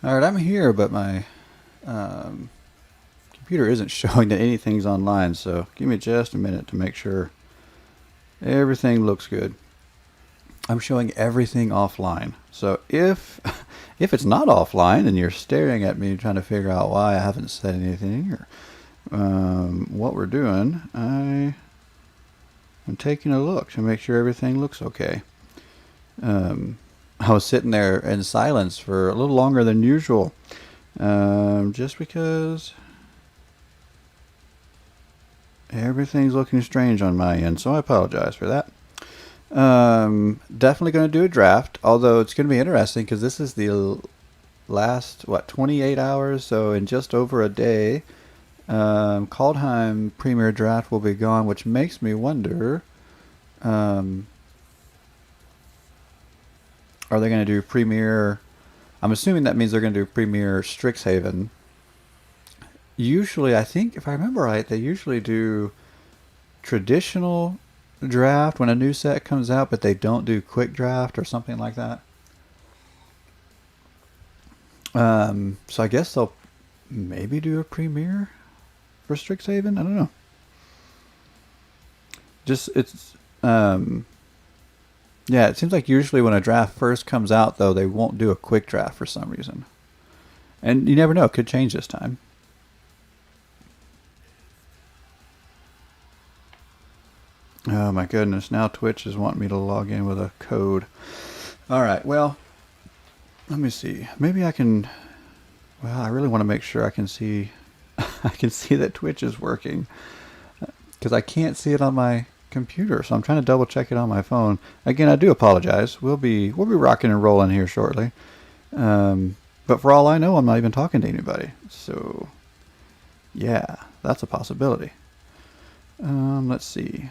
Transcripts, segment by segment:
All right, I'm here, but my computer isn't showing that anything's online. So give me just a minute to make sure everything looks good. I'm showing everything offline. So if if it's not offline and you're staring at me trying to figure out why I haven't said anything or what we're doing, I'm taking a look to make sure everything looks okay. I was sitting there in silence for a little longer than usual, just because everything's looking strange on my end, so I apologize for that. Definitely going to do a draft, although it's going to be interesting because this is the last, 28 hours, so in just over a day, Kaldheim Premier Draft will be gone, which makes me wonder, are they going to do Premier? I'm assuming that means they're going to do Premier Strixhaven. Usually, I think, if I remember right, they usually do traditional draft when a new set comes out, but they don't do quick draft or something like that. So I guess they'll maybe do a premiere for Strixhaven. I don't know. Just it's yeah, it seems like usually when a draft first comes out, though, they won't do a quick draft for some reason, and you never know; it could change this time. Oh my goodness! Now Twitch is wanting me to log in with a code. All right, well, let me see. Maybe I can. Well, I really want to make sure I can see. I can see that Twitch is working because I can't see it on my computer. So I'm trying to double check it on my phone. Again, I do apologize. We'll be rocking and rolling here shortly. But for all I know, I'm not even talking to anybody. So yeah, that's a possibility. Let's see.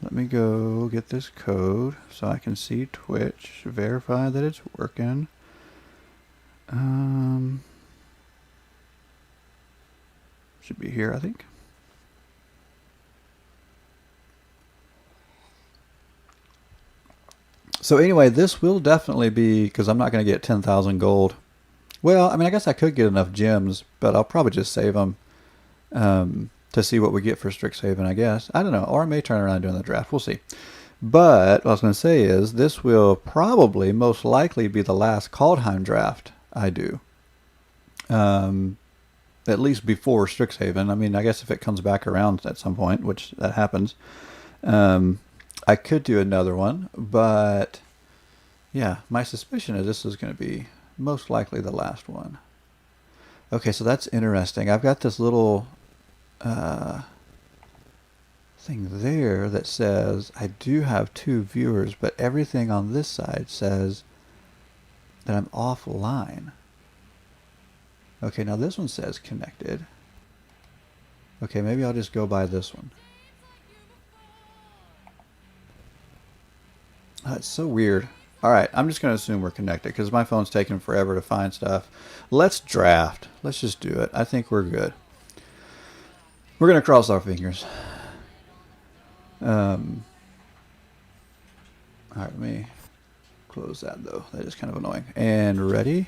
Let me go get this code so I can see Twitch, verify that it's working. Should be here, I think. So anyway, this will definitely be, because I'm not going to get 10,000 gold. Well, I mean, I guess I could get enough gems, but I'll probably just save them to see what we get for Strixhaven, I guess. I don't know. Or I may turn around during the draft. We'll see. But what I was going to say is this will probably most likely be the last Kaldheim draft I do. At least before Strixhaven. I mean, I guess if it comes back around at some point, which that happens, I could do another one. But yeah, my suspicion is this is going to be most likely the last one. Okay, so that's interesting. I've got this little thing there that says I do have 2 viewers, but everything on this side says that I'm offline. Okay, now this one says connected. Okay, maybe I'll just go by this one. That's so weird. Alright, I'm just going to assume we're connected because my phone's taking forever to find stuff. Let's draft. Let's just do it. I think we're good. We're going to cross our fingers. Alright, let me close that though. That is kind of annoying. And ready?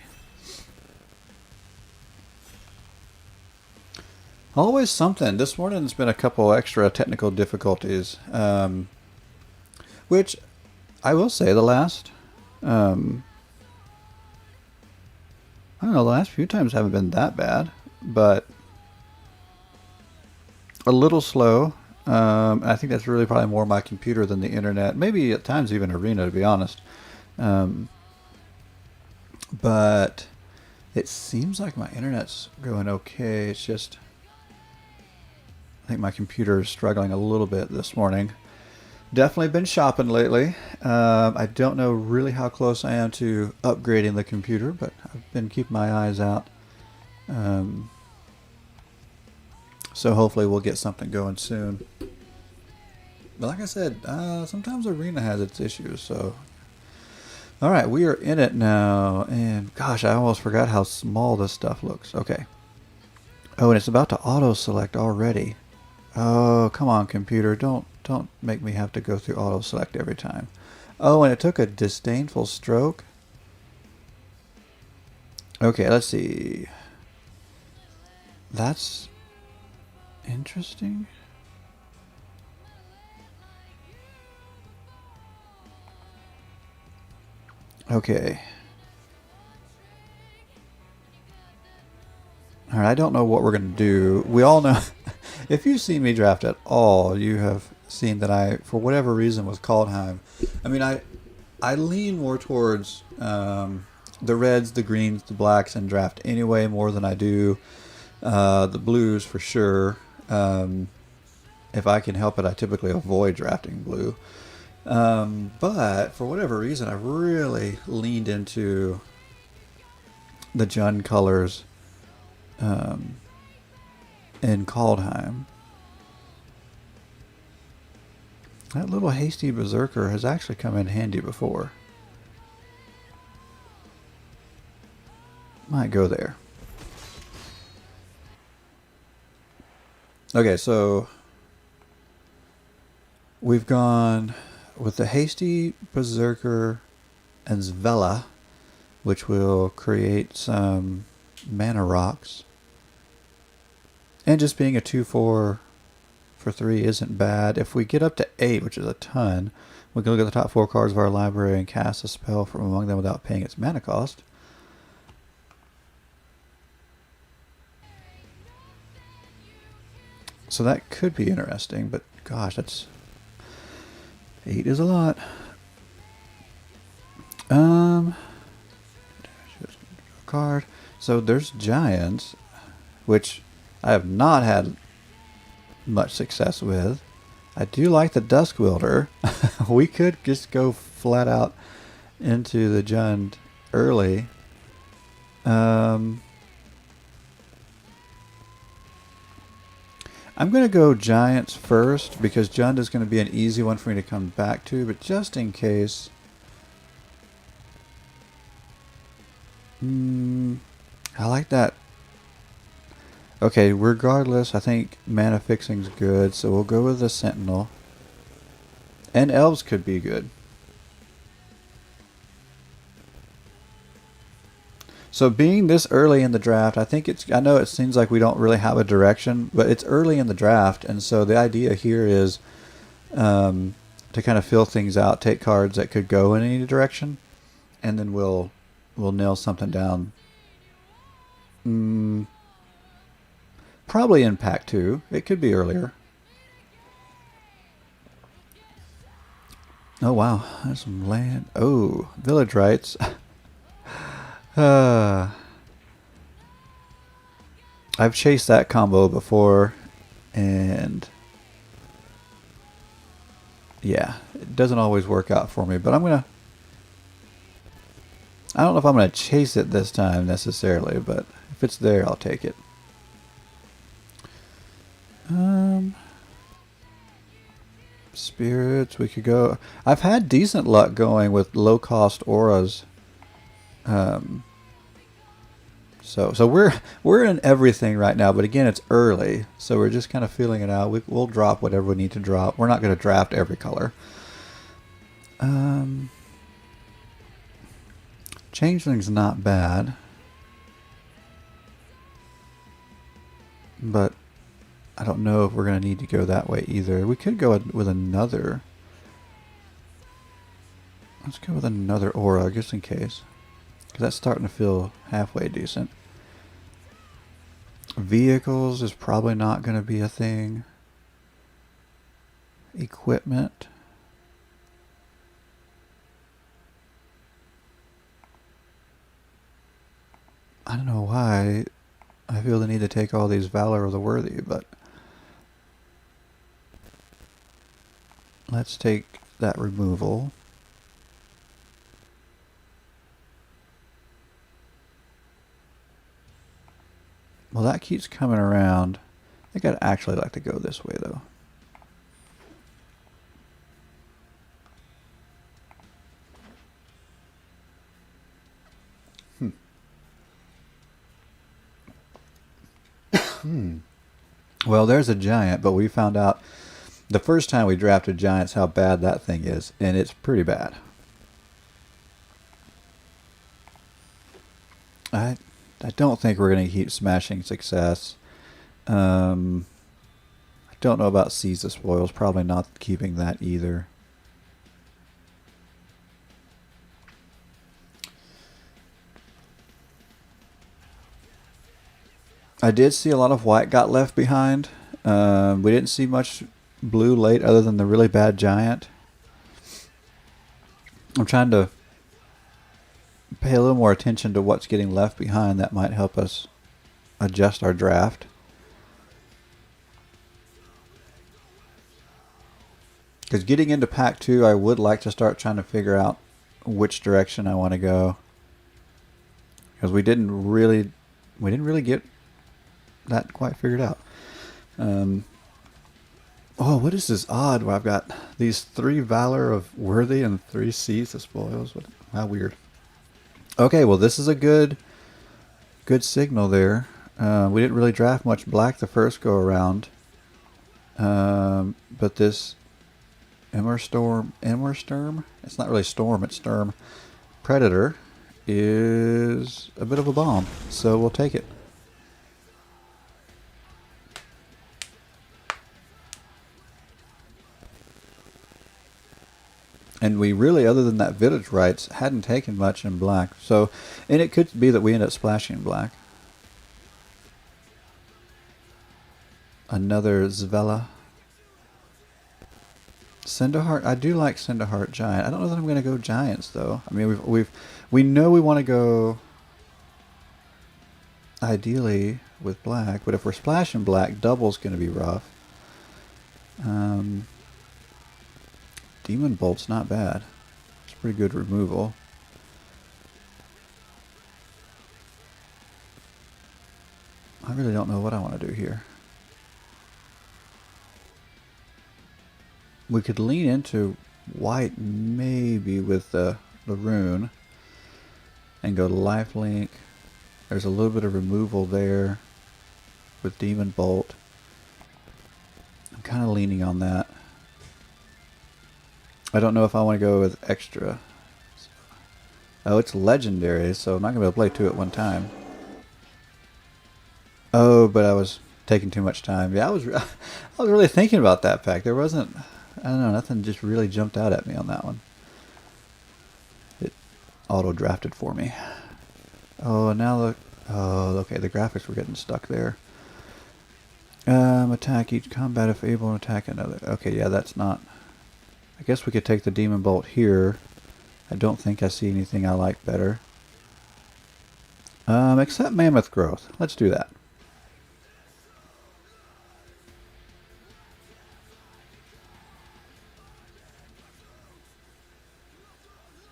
Always something. This morning there's been a couple extra technical difficulties, which I will say the last, I don't know, the last few times haven't been that bad, but a little slow. I think that's really probably more my computer than the internet. Maybe at times even Arena, to be honest. But it seems like my internet's going okay. It's just, I think my computer is struggling a little bit this morning. Definitely been shopping lately. I don't know really how close I am to upgrading the computer, but I've been keeping my eyes out. So hopefully we'll get something going soon. But like I said, sometimes Arena has its issues, so... Alright, we are in it now, and gosh, I almost forgot how small this stuff looks. Okay. Oh, and it's about to auto-select already. Oh, come on, computer. Don't make me have to go through auto-select every time. Oh, and it took a disdainful stroke. Okay, let's see. That's interesting. Okay. Alright, I don't know what we're going to do. We all know, if you've seen me draft at all, you have seen that I, for whatever reason, was Kaldheim. I mean, I lean more towards the reds, the greens, the blacks in draft anyway, more than I do the blues for sure. If I can help it, I typically avoid drafting blue. But for whatever reason, I really leaned into the Jund colors in Kaldheim. That little hasty berserker has actually come in handy before. Might go there. Okay, so we've gone with the hasty berserker and Zvela, which will create some mana rocks. And just being a 2-4 for 3 isn't bad. If we get up to 8, which is a ton, we can look at the top 4 cards of our library and cast a spell from among them without paying its mana cost. So that could be interesting, but gosh, that's 8 is a lot. Card. So there's giants, which I have not had much success with. I do like the Dusk Wielder. We could just go flat out into the Jund early. I'm going to go Giants first because Jund is going to be an easy one for me to come back to, but just in case. I like that. Okay, regardless, I think mana fixing's good, so we'll go with the Sentinel. And Elves could be good. So being this early in the draft, I know it seems like we don't really have a direction, but it's early in the draft, and so the idea here is to kind of fill things out, take cards that could go in any direction, and then we'll nail something down. Probably in pack 2. It could be earlier. Oh wow, there's some land. Oh, village rights. I've chased that combo before, and yeah, it doesn't always work out for me, but I don't know if I'm gonna chase it this time necessarily, but if it's there, I'll take it. Spirits, we could go. I've had decent luck going with low cost auras. So we're in everything right now, but again, it's early, so we're just kind of feeling it out. We'll drop whatever we need to drop. We're not going to draft every color. Changeling's not bad, but I don't know if we're going to need to go that way either. We could go with another. Let's go with another aura, just in case. Because that's starting to feel halfway decent. Vehicles is probably not going to be a thing. Equipment. I don't know why I feel the need to take all these Valor of the Worthy, but let's take that removal. Well, that keeps coming around. I think I'd actually like to go this way, though. Well, there's a giant, but we found out the first time we drafted Giants how bad that thing is, and it's pretty bad. I don't think we're going to keep smashing success. I don't know about Seize the Spoils. Probably not keeping that either. I did see a lot of white got left behind. We didn't see much blue late other than the really bad giant. I'm trying to pay a little more attention to what's getting left behind. That might help us adjust our draft. Because getting into pack 2, I would like to start trying to figure out which direction I want to go. Because we didn't really get that quite figured out. Oh, what is this odd where I've got these 3 Valor of Worthy and 3 Seize the Spoils? How weird. Okay, well this is a good signal there. We didn't really draft much black the first go around. But this Emmerstorm, it's not really Storm, it's Sturm Predator is a bit of a bomb, so we'll take it. And we really, other than that Village Rites, hadn't taken much in black. So, and it could be that we end up splashing black. Another Zvela. Cinderheart. I do like Cinderheart Giant. I don't know that I'm going to go Giants though. I mean, we know we want to go ideally with black, but if we're splashing black, double's going to be rough. Demon Bolt's not bad. It's pretty good removal. I really don't know what I want to do here. We could lean into white maybe with the rune and go to lifelink. There's a little bit of removal there with Demon Bolt. I'm kind of leaning on that. I don't know if I want to go with extra. Oh, it's legendary, so I'm not going to be able to play 2 at one time. Oh, but I was taking too much time. Yeah, I was really thinking about that pack. There wasn't, I don't know, nothing just really jumped out at me on that one. It auto-drafted for me. Oh, and now look. Oh, okay, the graphics were getting stuck there. Attack each combat if able to attack another. Okay, yeah, that's not... I guess we could take the Demon Bolt here. I don't think I see anything I like better. Except Mammoth Growth. Let's do that.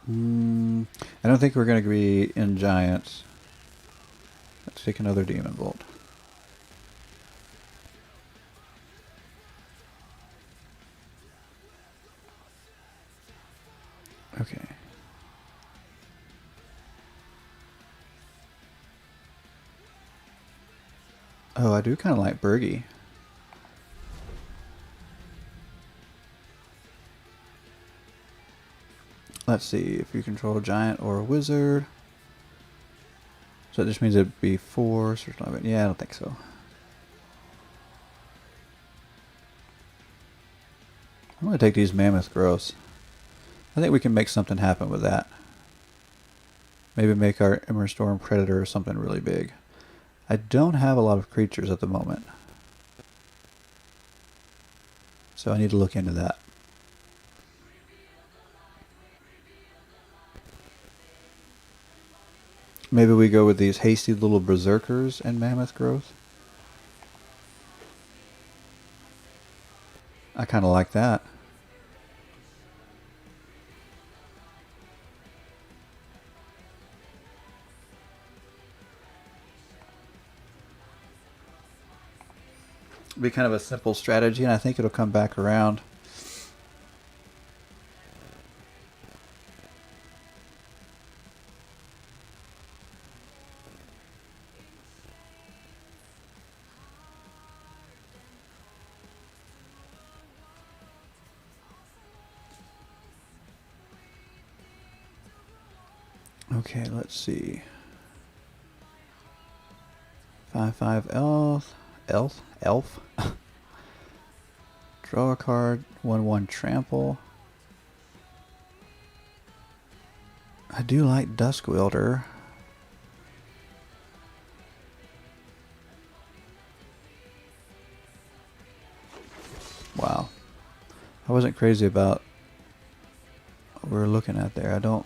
I don't think we're going to be in Giants. Let's take another Demon Bolt. Okay. Oh, I do kind of like Bergie. Let's see if you control a giant or a wizard. So that just means it'd be 4. Yeah, I don't think so. I'm going to take these Mammoth Growths. I think we can make something happen with that. Maybe make our Emmerstorm Predator something really big. I don't have a lot of creatures at the moment, so I need to look into that. Maybe we go with these hasty little Berserkers and Mammoth Growth. I kind of like that. Be kind of a simple strategy, and I think it'll come back around. Okay, let's see. 5/5 elf. Elf. Draw a card. 1/1 trample. I do like Dusk Wielder. Wow. I wasn't crazy about what we were looking at there. I don't...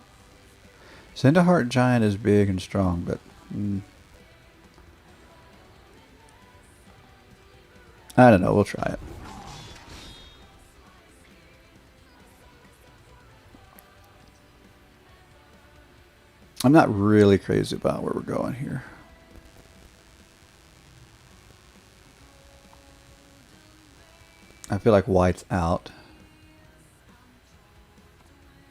Cinderheart Giant is big and strong, but... I don't know. We'll try it. I'm not really crazy about where we're going here. I feel like white's out.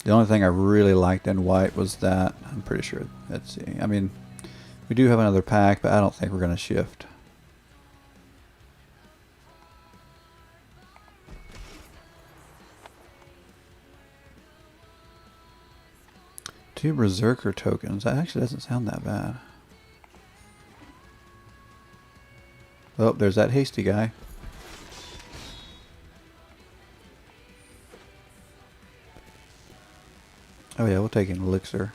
The only thing I really liked in white was that. I'm pretty sure. Let's see. I mean, we do have another pack, but I don't think we're going to shift. Two Berserker tokens. That actually doesn't sound that bad. Oh, there's that hasty guy. Oh yeah, we'll take an elixir.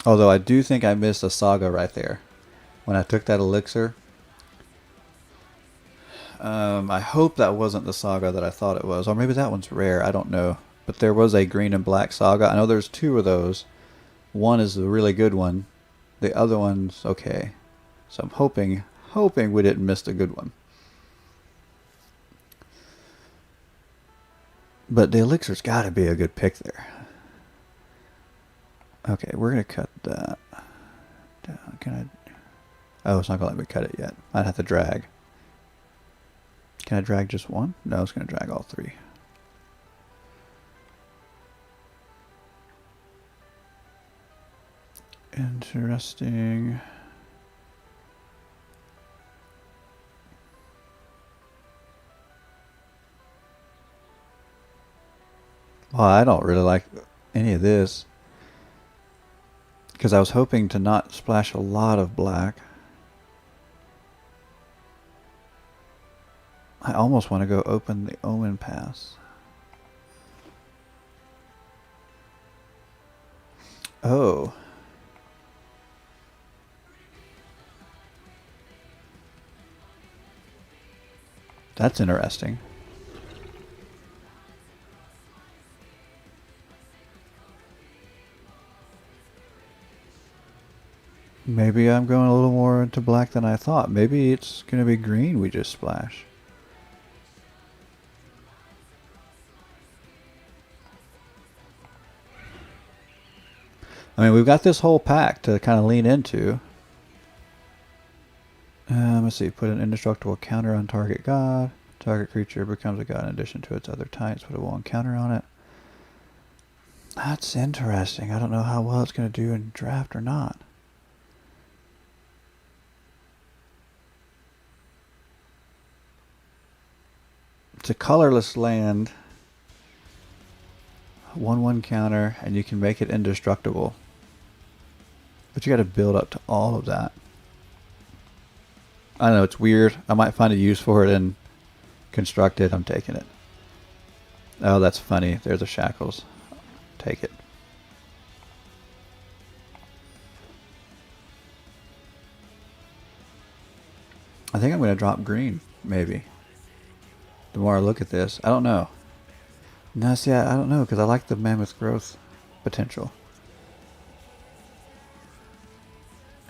Although I do think I missed a saga right there. When I took that elixir. I hope that wasn't the saga that I thought it was. Or maybe that one's rare. I don't know. But there was a green and black saga. I know there's two of those. One is the really good one. The other one's okay. So I'm hoping we didn't miss a good one. But the elixir's got to be a good pick there. Okay, we're going to cut that down. Can I... Oh, it's not going to let me cut it yet. I'd have to drag. Can I drag just one? No, it's going to drag all three. Interesting. Well, I don't really like any of this. Because I was hoping to not splash a lot of black. I almost want to go open the Omen Pass. Oh. That's interesting. Maybe I'm going a little more into black than I thought. Maybe it's going to be green we just splash. I mean, we've got this whole pack to kind of lean into. Let's see. Put an indestructible counter on target god. Target creature becomes a god in addition to its other types. Put a 1 counter on it. That's interesting. I don't know how well it's going to do in draft or not. It's a colorless land. 1/1 counter, and you can make it indestructible. But you got to build up to all of that. I don't know, it's weird. I might find a use for it in Constructed. I'm taking it. Oh, that's funny. There's a Shackles. Take it. I think I'm going to drop green, maybe. The more I look at this. I don't know. No, see, I don't know, because I like the Mammoth Growth potential.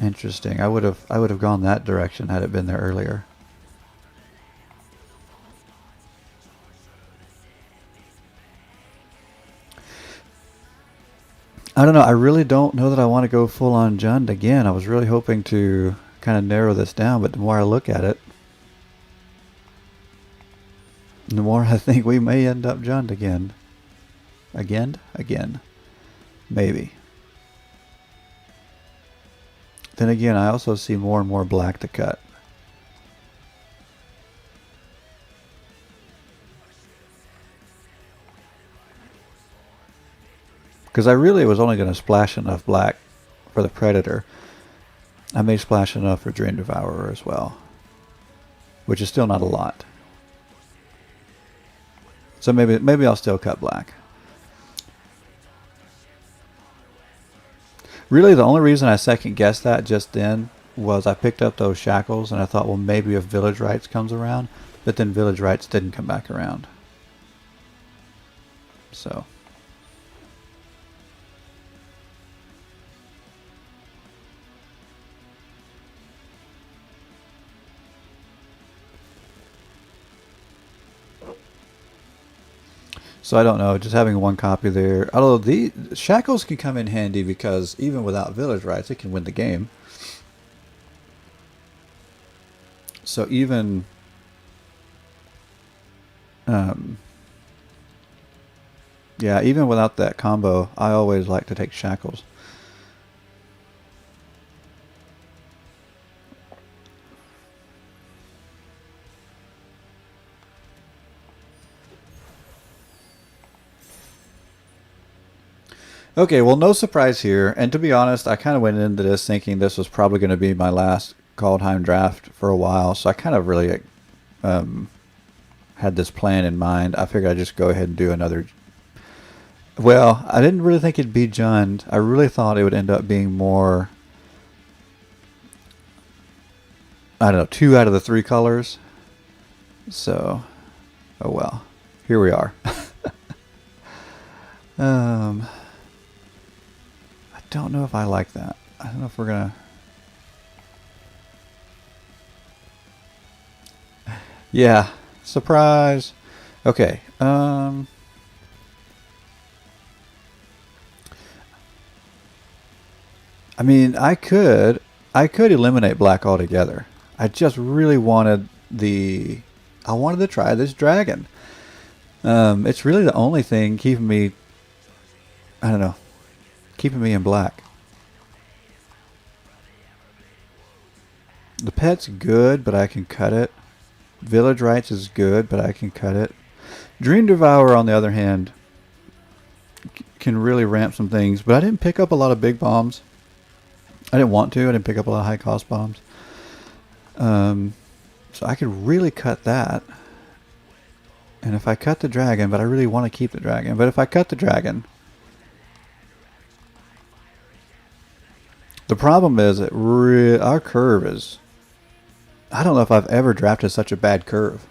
Interesting. I would have gone that direction had it been there earlier. I don't know. I really don't know that I want to go full on Jund again. I was really hoping to kind of narrow this down, but the more I look at it, the more I think we may end up Jund again. Again. Maybe. Then again, I also see more and more black to cut. Because I really was only going to splash enough black for the Predator. I may splash enough for Dream Devourer as well, which is still not a lot. So maybe I'll still cut black. Really, the only reason I second guessed that just then was I picked up those shackles and I thought, well, maybe if Village Rites comes around, but then Village Rites didn't come back around. So. So I don't know, just having one copy there. Although the shackles can come in handy because even without Village Rites, it can win the game. So even yeah, even without that combo, I always like to take shackles. Okay, well, no surprise here. And to be honest, I kind of went into this thinking this was probably going to be my last Kaldheim draft for a while. So I kind of really had this plan in mind. I figured I'd just go ahead and do another. Well, I didn't really think it'd be Jund. I really thought it would end up being more, I don't know, 2 out of the 3 colors. So, oh well. Here we are. I don't know if I like that. I don't know if we're gonna. Yeah, surprise. Okay. I mean, I could eliminate black altogether. I just really wanted I wanted to try this dragon. It's really the only thing keeping me, I don't know, keeping me in black. The pet's good, but I can cut it. Village Rites is good, but I can cut it. Dream Devourer, on the other hand, can really ramp some things, but I didn't pick up a lot of big bombs. I didn't want to. I didn't pick up a lot of high cost bombs. So I could really cut that. And if I cut the dragon, but I really want to keep the dragon, but if I cut the dragon, the problem is that our curve is, I don't know if I've ever drafted such a bad curve.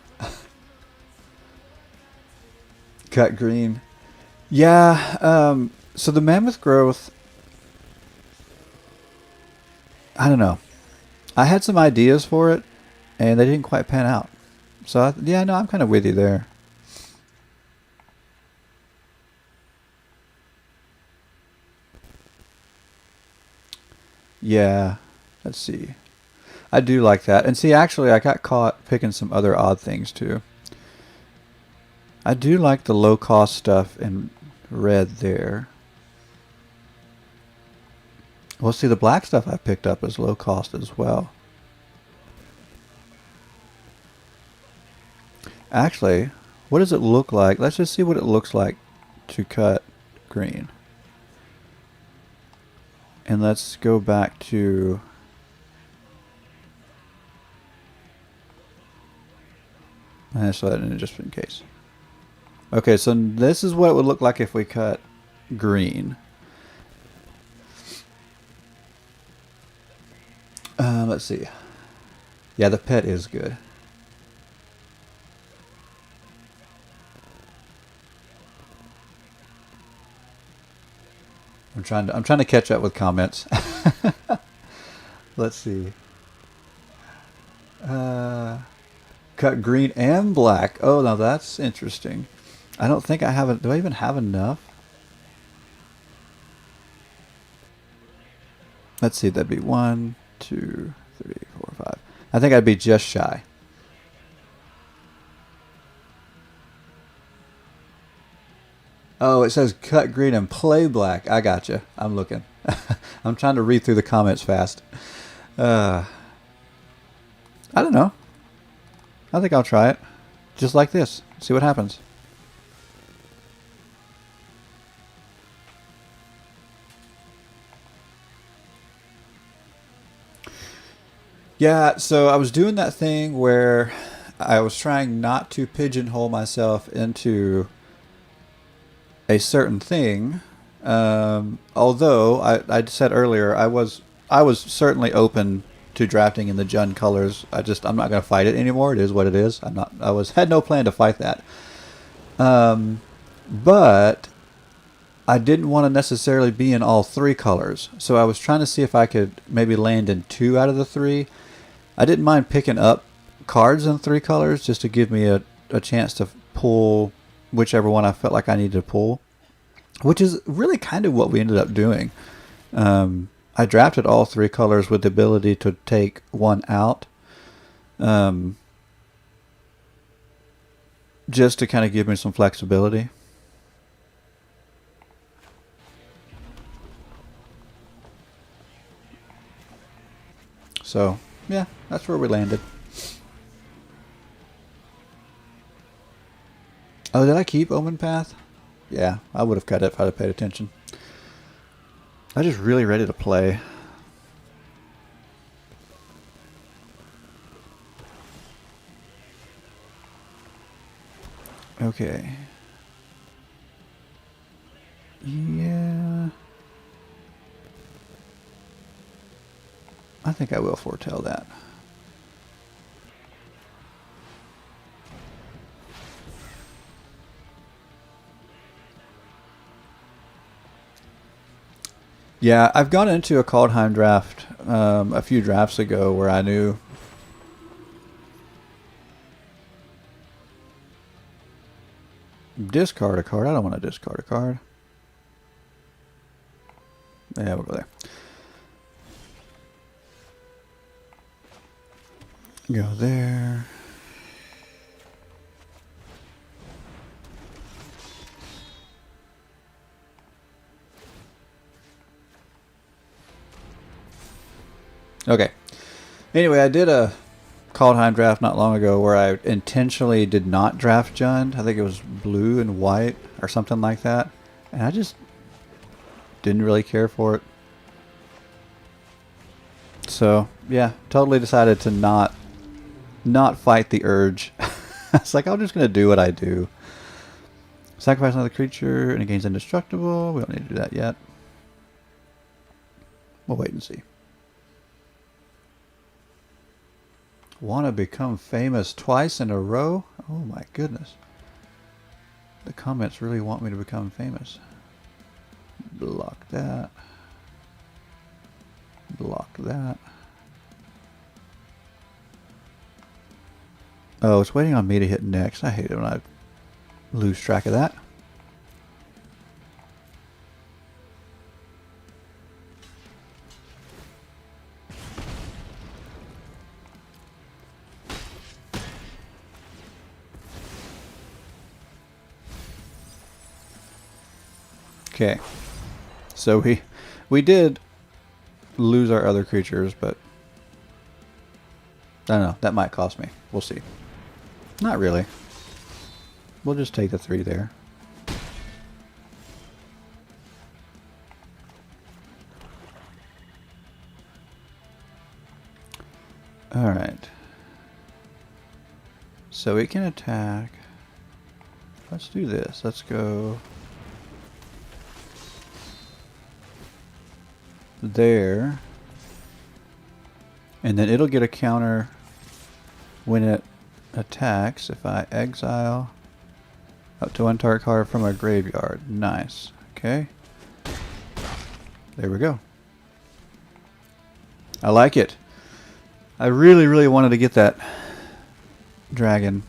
Cut green. Yeah, so the Mammoth Growth, I don't know. I had some ideas for it, and they didn't quite pan out. So, yeah, no, I'm kind of with you there. Yeah, let's see. I do like that. And see, actually, I got caught picking some other odd things, too. I do like the low-cost stuff in red there. Well, see, the black stuff I picked up is low-cost as well. Actually, what does it look like? Let's just see what it looks like to cut green. And let's go back to... so that just in case. Okay, so this is what it would look like if we cut green. Let's see. Yeah, the pet is good. I'm trying to catch up with comments. Let's see. Cut green and black. Oh, now that's interesting. I don't think I have it. Do I even have enough? Let's see. That'd be 1, 2, 3, 4, 5. I think I'd be just shy. Oh, it says cut green and play black. I gotcha. I'm looking. I'm trying to read through the comments fast. I don't know. I think I'll try it. Just like this. See what happens. Yeah, so I was doing that thing where I was trying not to pigeonhole myself into a certain thing. Although I said earlier I was certainly open to drafting in the Jund colors. I'm not going to fight it anymore. It is what it is. Had no plan to fight that. But I didn't want to necessarily be in all three colors. So I was trying to see if I could maybe land in two out of the three. I didn't mind picking up cards in three colors just to give me a chance to pull whichever one I felt like I needed to pull, which is really kind of what we ended up doing. I drafted all three colors with the ability to take one out, just to kind of give me some flexibility. So, yeah, that's where we landed. Oh, did I keep Omen Path? Yeah, I would have cut it if I'd have paid attention. I'm just really ready to play. Okay. Yeah. I think I will foretell that. Yeah, I've gone into a Kaldheim draft a few drafts ago where I knew discard a card. I don't want to discard a card. Yeah, we'll go there. Go there. Okay. Anyway, I did a Kaldheim draft not long ago where I intentionally did not draft Jund. I think it was blue and white or something like that. And I just didn't really care for it. So, yeah, totally decided to not fight the urge. It's like, I'm just going to do what I do. Sacrifice another creature and it gains indestructible. We don't need to do that yet. We'll wait and see. Want to become famous twice in a row? Oh my goodness. The comments really want me to become famous. Block that. Block that. Oh, it's waiting on me to hit next. I hate it when I lose track of that. Okay, so we did lose our other creatures, but I don't know, that might cost me. We'll see. Not really. We'll just take the 3 there. Alright. So we can attack. Let's do this. Let's go there. And then it'll get a counter when it attacks if I exile up to one target card from a graveyard. Nice. Okay. There we go. I like it. I really, really wanted to get that dragon.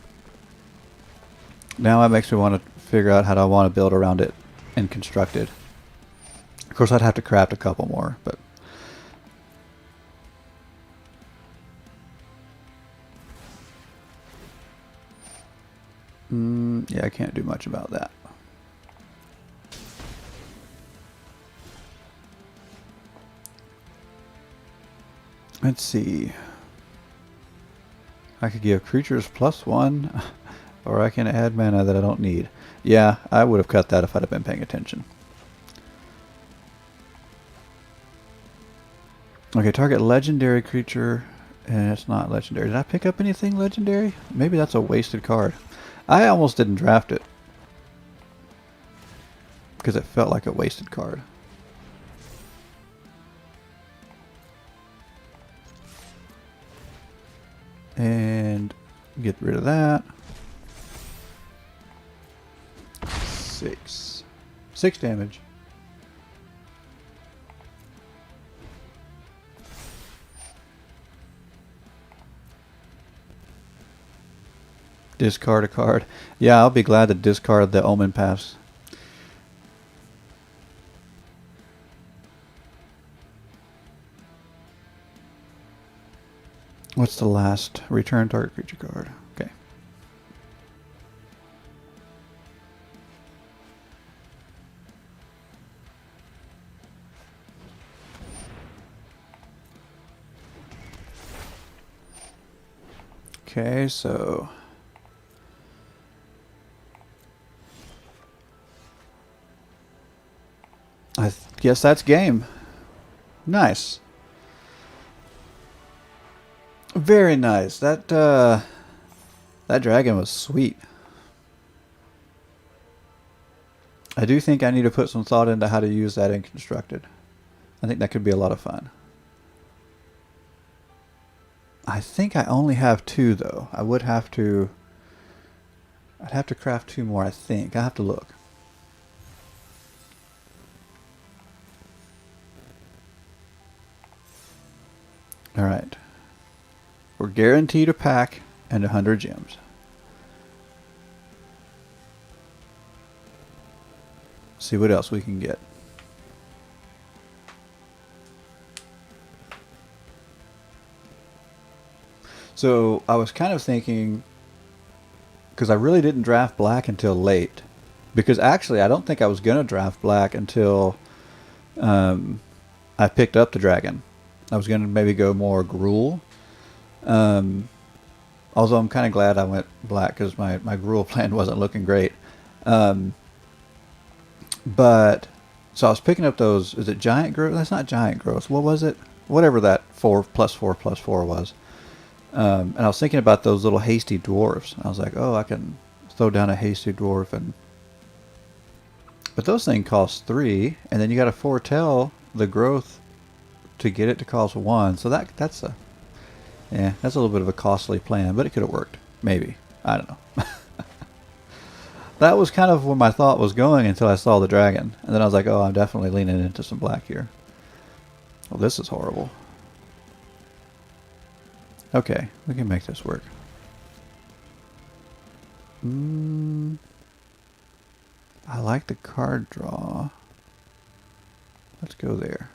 Now it makes me want to figure out how I want to build around it and construct it. Of course, I'd have to craft a couple more, but yeah, I can't do much about that. Let's see. I could give creatures +1, or I can add mana that I don't need. Yeah, I would have cut that if I'd have been paying attention. Okay, target legendary creature And it's not legendary. Did I pick up anything legendary? Maybe that's a wasted card. I almost didn't draft it because it felt like a wasted card. And get rid of that. 6 damage. Discard a card. Yeah, I'll be glad to discard the Omen Pass. What's the last? Return target creature card. Okay. Okay, so I guess that's game. Nice. Very nice. That dragon was sweet. I do think I need to put some thought into how to use that in Constructed. I think that could be a lot of fun. I think I only have 2 though. I'd have to craft 2 more, I think. I have to look. Alright. We're guaranteed a pack and 100 gems. See what else we can get. So I was kind of thinking, because I really didn't draft black until late, because actually I don't think I was going to draft black until I picked up the dragon. I was going to maybe go more Gruul. Although I'm kind of glad I went black because my Gruul plan wasn't looking great. But so I was picking up those. Is it giant growth? That's not giant growth. What was it? Whatever that 4+4+4 was. And I was thinking about those little hasty dwarves. I was like, oh, I can throw down a hasty dwarf, but those things cost 3, and then you got to foretell the growth to get it to cost 1. So that's a little bit of a costly plan, but it could have worked. Maybe. I don't know. That was kind of where my thought was going until I saw the dragon. And then I was like, oh, I'm definitely leaning into some black here. Well, this is horrible. Okay, we can make this work. I like the card draw. Let's go there.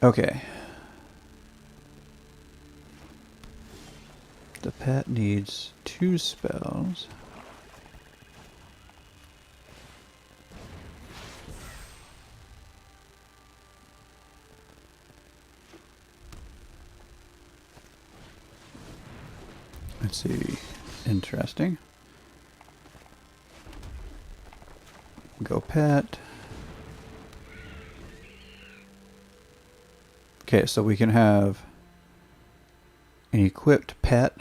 Okay. The pet needs 2 spells. Let's see. Interesting. Go pet. Okay, so we can have an equipped pet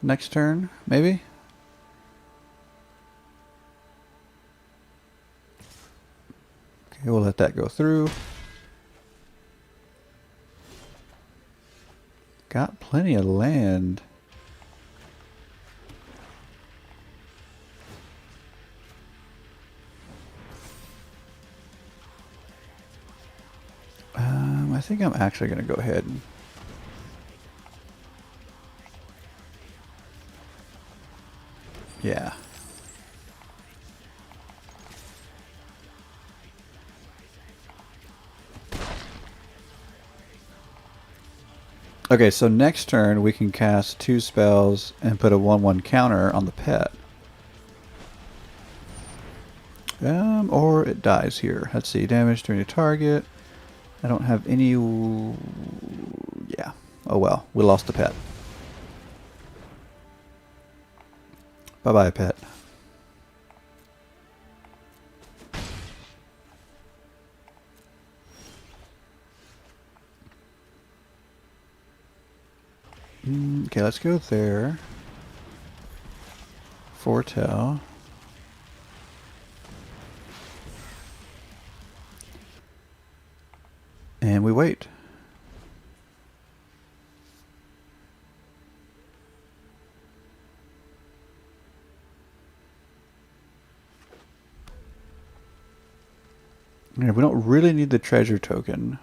next turn, maybe? Okay, we'll let that go through. Got plenty of land. I think I'm actually going to go ahead and yeah. Okay, so next turn we can cast 2 spells and put a 1/1 counter on the pet. Or it dies here. Let's see, damage to any target. I don't have any... Yeah. Oh well, we lost the pet. Bye-bye, pet. Okay, let's go there. Foretell. And we wait. And we don't really need the treasure token.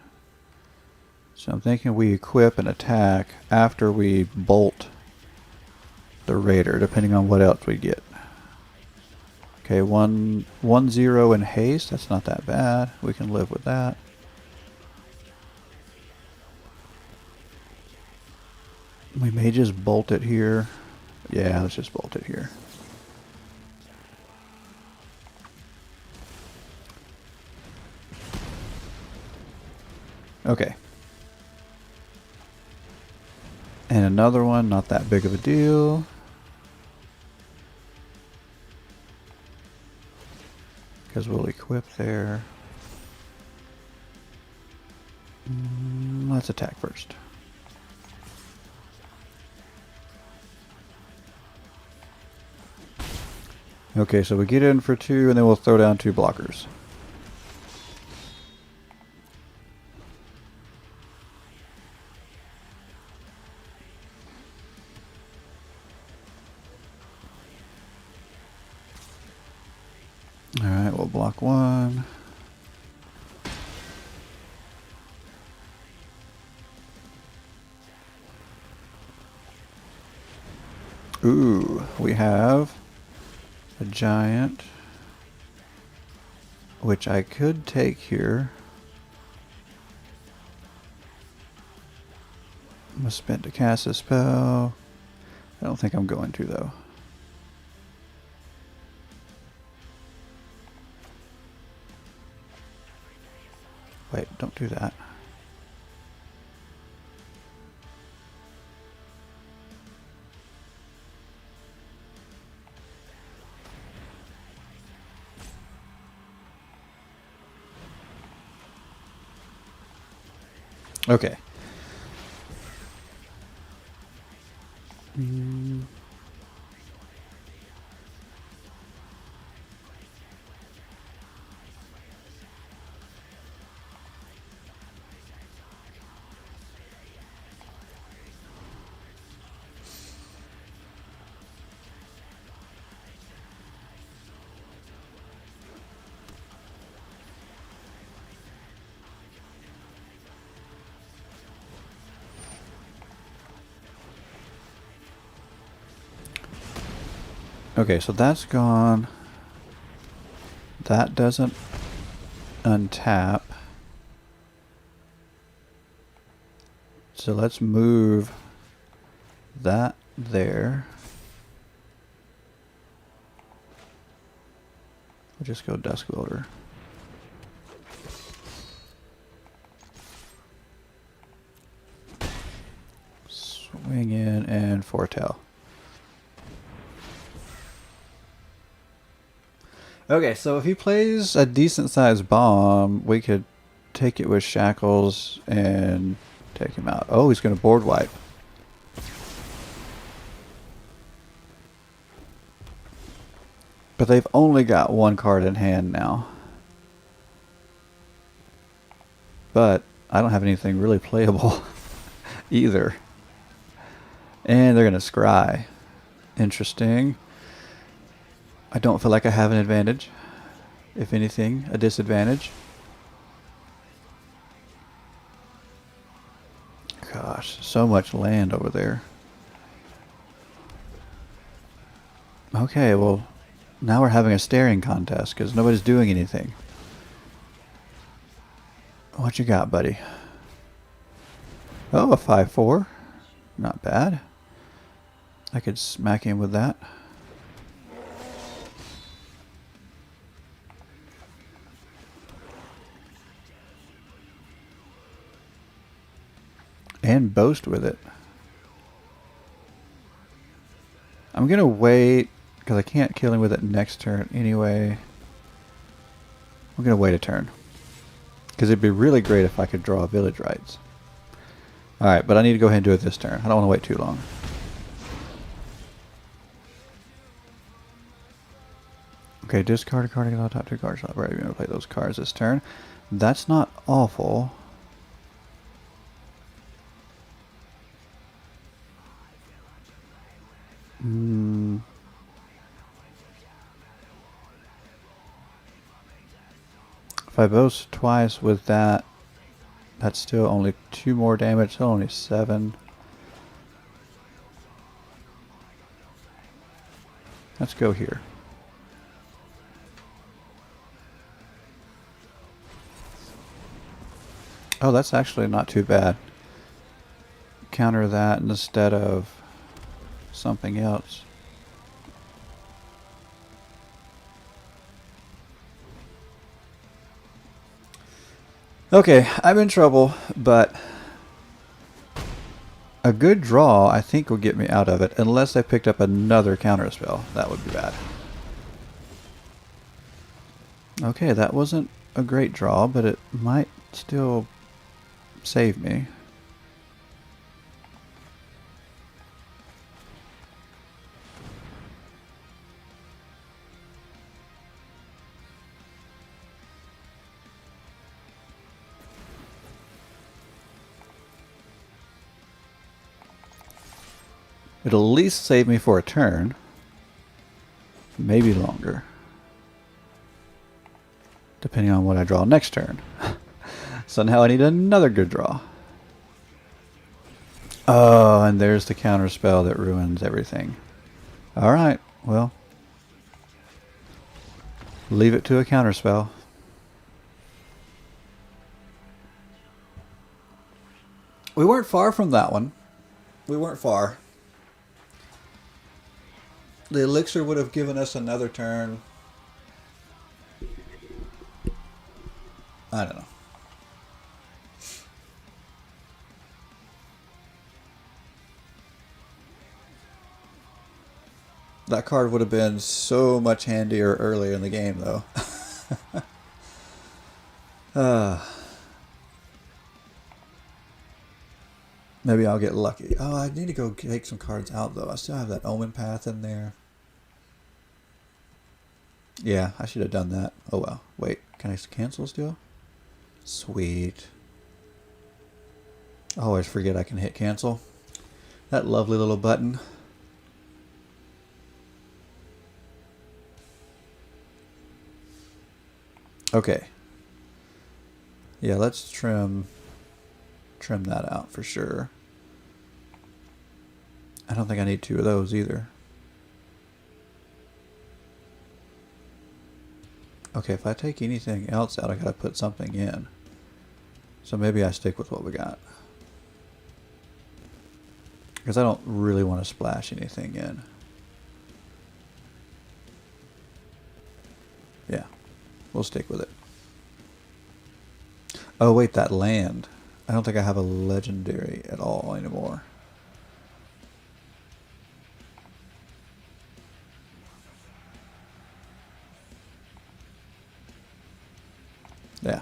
So I'm thinking we equip and attack after we bolt the raider, depending on what else we get. Okay, 1-0 in haste. That's not that bad. We can live with that. We may just bolt it here. Yeah, let's just bolt it here. Okay. And another one, not that big of a deal. Because we'll equip there. Let's attack first. Okay, so we get in for 2 and then we'll throw down 2 blockers. Alright, we'll block 1. Ooh, we have a giant, which I could take here. I'm going to spend to cast a spell. I don't think I'm going to, though. Wait, don't do that. Okay. Okay, so that's gone. That doesn't untap. So let's move that there. We'll just go Dusk Welder. Swing in and foretell. Okay, so if he plays a decent sized bomb, we could take it with shackles and take him out. Oh, he's going to board wipe. But they've only got 1 card in hand now. But I don't have anything really playable either. And they're going to scry. Interesting. I don't feel like I have an advantage. If anything, a disadvantage. Gosh, so much land over there. Okay, well, now we're having a staring contest because nobody's doing anything. What you got, buddy? Oh, a 5-4. Not bad. I could smack him with that. And boast with it. I'm going to wait Because I can't kill him with it next turn anyway. I'm going to wait a turn. Because it'd be really great if I could draw village rights. Alright, but I need to go ahead and do it this turn. I don't want to wait too long. Okay, discard a card, get on top 2 cards. I'll probably going to play those cards this turn. That's not awful. If I boast twice with that, that's still only 2 more damage, so only 7. Let's go here. Oh, that's actually not too bad. Counter that instead of something else. Okay, I'm in trouble, but a good draw I think will get me out of it, unless I picked up another counter spell. That would be bad. Okay, that wasn't a great draw, but it might still save me. It'll at least save me for a turn. Maybe longer. Depending on what I draw next turn. So now I need another good draw. Oh, and there's the counter spell that ruins everything. Alright, well. Leave it to a counter spell. We weren't far from that one. We weren't far. The elixir would have given us another turn. I don't know. That card would have been so much handier earlier in the game, though. Maybe I'll get lucky. Oh, I need to go take some cards out, though. I still have that Omen Path in there. Yeah, I should have done that. Oh, well. Wait, can I cancel still? Sweet. I always forget I can hit cancel. That lovely little button. Okay. Yeah, let's trim that out for sure. I don't think I need 2 of those either. Okay, if I take anything else out, I gotta put something in. So maybe I stick with what we got. Because I don't really want to splash anything in. Yeah, we'll stick with it. Oh wait, that land. I don't think I have a legendary at all anymore. Yeah.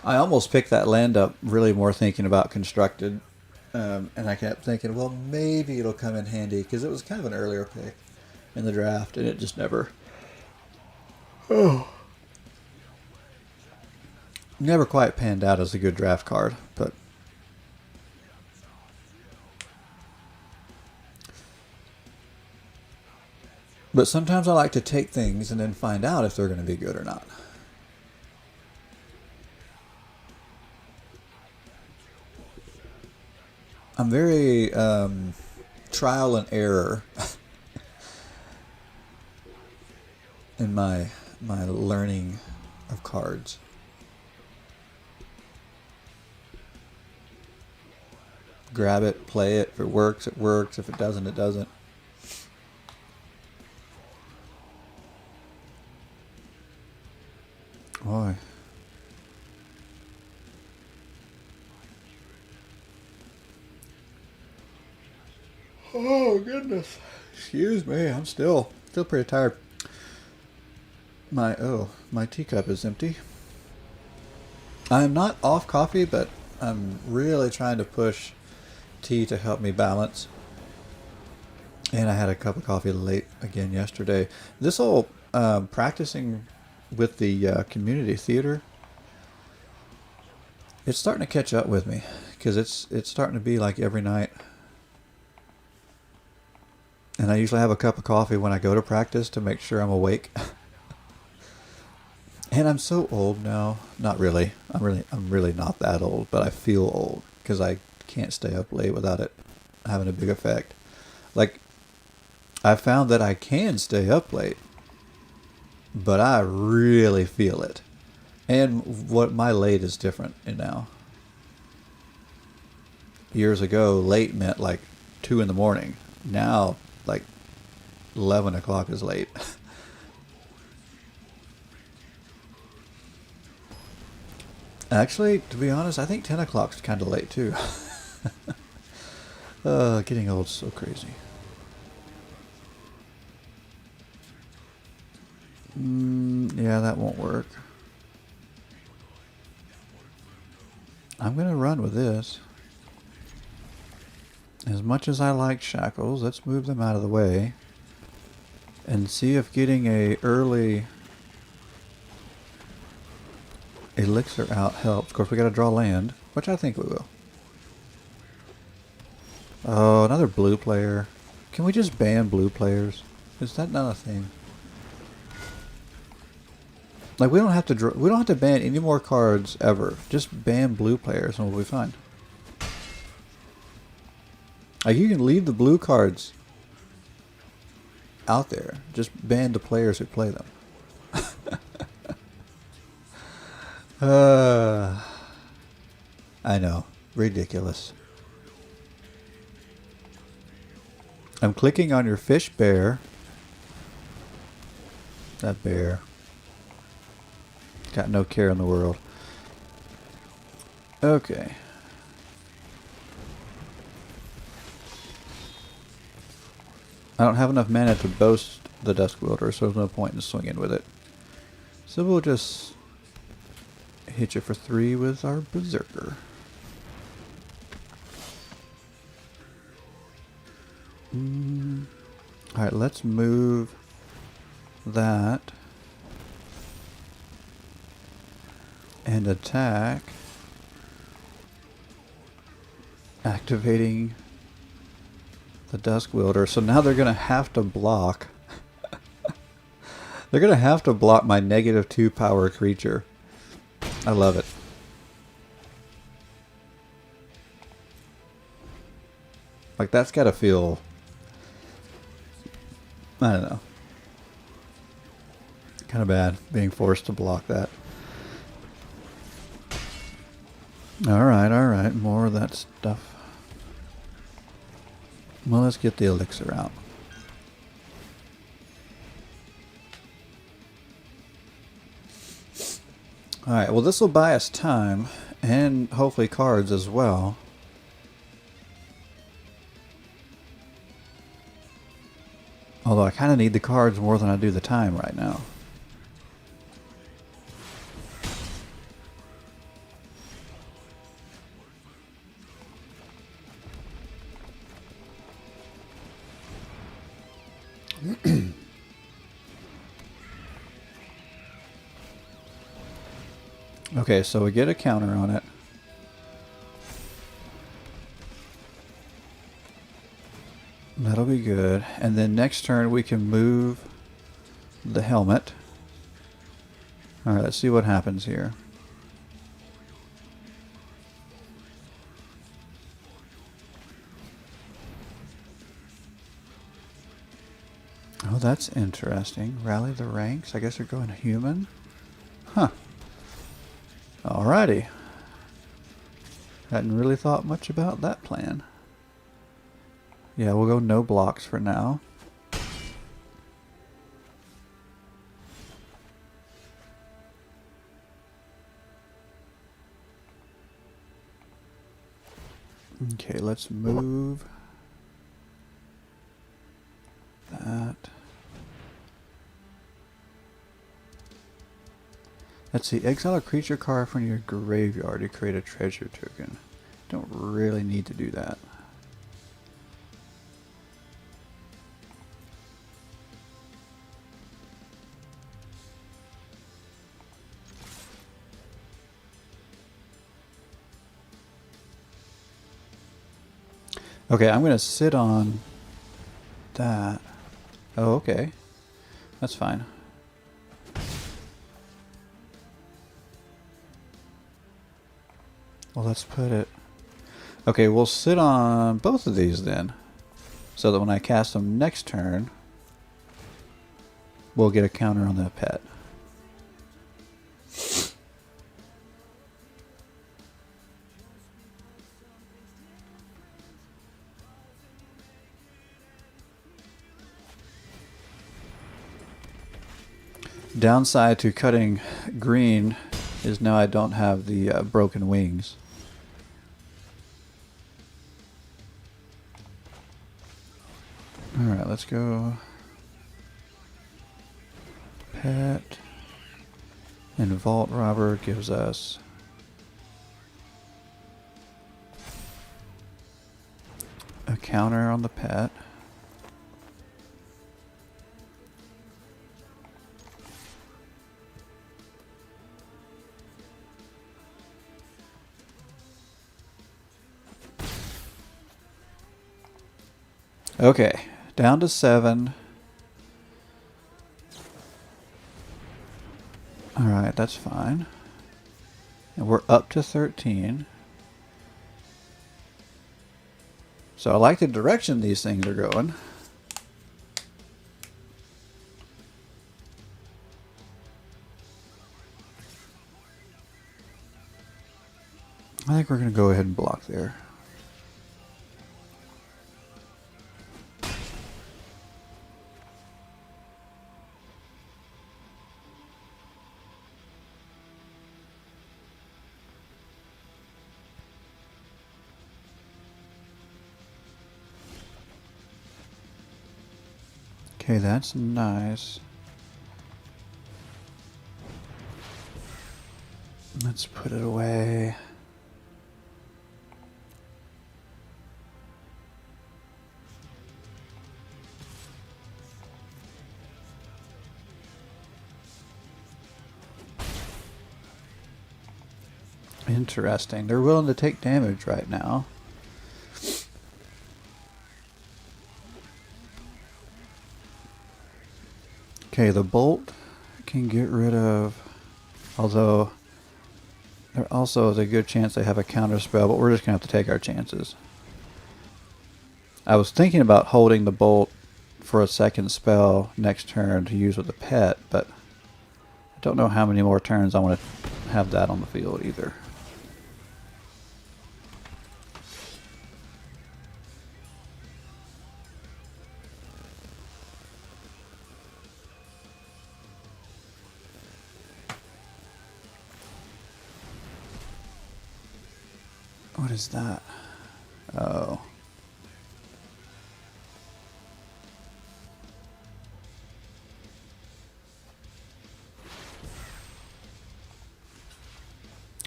I almost picked that land up really more thinking about constructed. And I kept thinking, well, maybe it'll come in handy. Because it was kind of an earlier pick in the draft. And it just never... Oh. Never quite panned out as a good draft card. But sometimes I like to take things and then find out if they're going to be good or not. I'm very trial and error in my learning of cards. Grab it, play it. If it works, it works. If it doesn't, it doesn't. Boy. Oh goodness. Excuse me, I'm still pretty tired. My teacup is empty. I'm not off coffee, but I'm really trying to push tea to help me balance. And I had a cup of coffee late again yesterday. This whole practicing with the community theater, it's starting to catch up with me because it's starting to be like every night. And I usually have a cup of coffee when I go to practice to make sure I'm awake. And I'm so old now. Not really. I'm really not that old, but I feel old because I can't stay up late without it having a big effect. Like, I found that I can stay up late, but I really feel it. And what my late is different now. Years ago, late meant like 2 in the morning. Now, like 11 o'clock is late. Actually, to be honest, I think 10 o'clock's kind of late too. Getting old is so crazy. Yeah, that won't work. I'm going to run with this. As much as I like shackles, let's move them out of the way and see if getting a early elixir out helps. Of course, we got to draw land, which I think we will. Oh, another blue player. Can we just ban blue players? Is that not a thing? Like, we don't have to ban any more cards ever. Just ban blue players and we'll be fine. Like, you can leave the blue cards out there. Just ban the players who play them. I know. Ridiculous. I'm clicking on your fish bear. That bear. Got no care in the world. Okay. I don't have enough mana to boast the Dusk Wielder, so there's no point in swinging with it. So we'll just hit you for 3 with our Berserker. Alright, let's move that and attack, activating the Dusk Wielder. So now they're going to have to block. They're going to have to block my -2 power creature. I love it. Like, that's got to feel, I don't know, kind of bad being forced to block that. Alright, more of that stuff. Well, let's get the elixir out. Alright, well, this will buy us time and hopefully cards as well. Although I kind of need the cards more than I do the time right now. Okay, so we get a counter on it. That'll be good. And then next turn we can move the helmet. Alright, let's see what happens here. Oh, that's interesting. Rally the ranks. I guess they're going human. Huh. Alrighty. Hadn't really thought much about that plan. Yeah, we'll go no blocks for now. Okay, let's move Let's see. Exile a creature card from your graveyard to create a treasure token. Don't really need to do that. Okay, I'm going to sit on that. Oh, okay. That's fine. Well, let's put it... Okay, we'll sit on both of these then. So that when I cast them next turn, we'll get a counter on that pet. Downside to cutting green is now I don't have the broken wings. Alright, let's go pet, and Vault Robber gives us a counter on the pet. Okay, down to 7. Alright, that's fine. And we're up to 13. So I like the direction these things are going. I think we're going to go ahead and block there. Okay, that's nice. Let's put it away. Interesting. They're willing to take damage right now. Okay, the bolt can get rid of, although there also is a good chance they have a counter spell, but we're just going to have to take our chances. I was thinking about holding the bolt for a second spell next turn to use with the pet, but I don't know how many more turns I want to have that on the field either. What is that? Oh.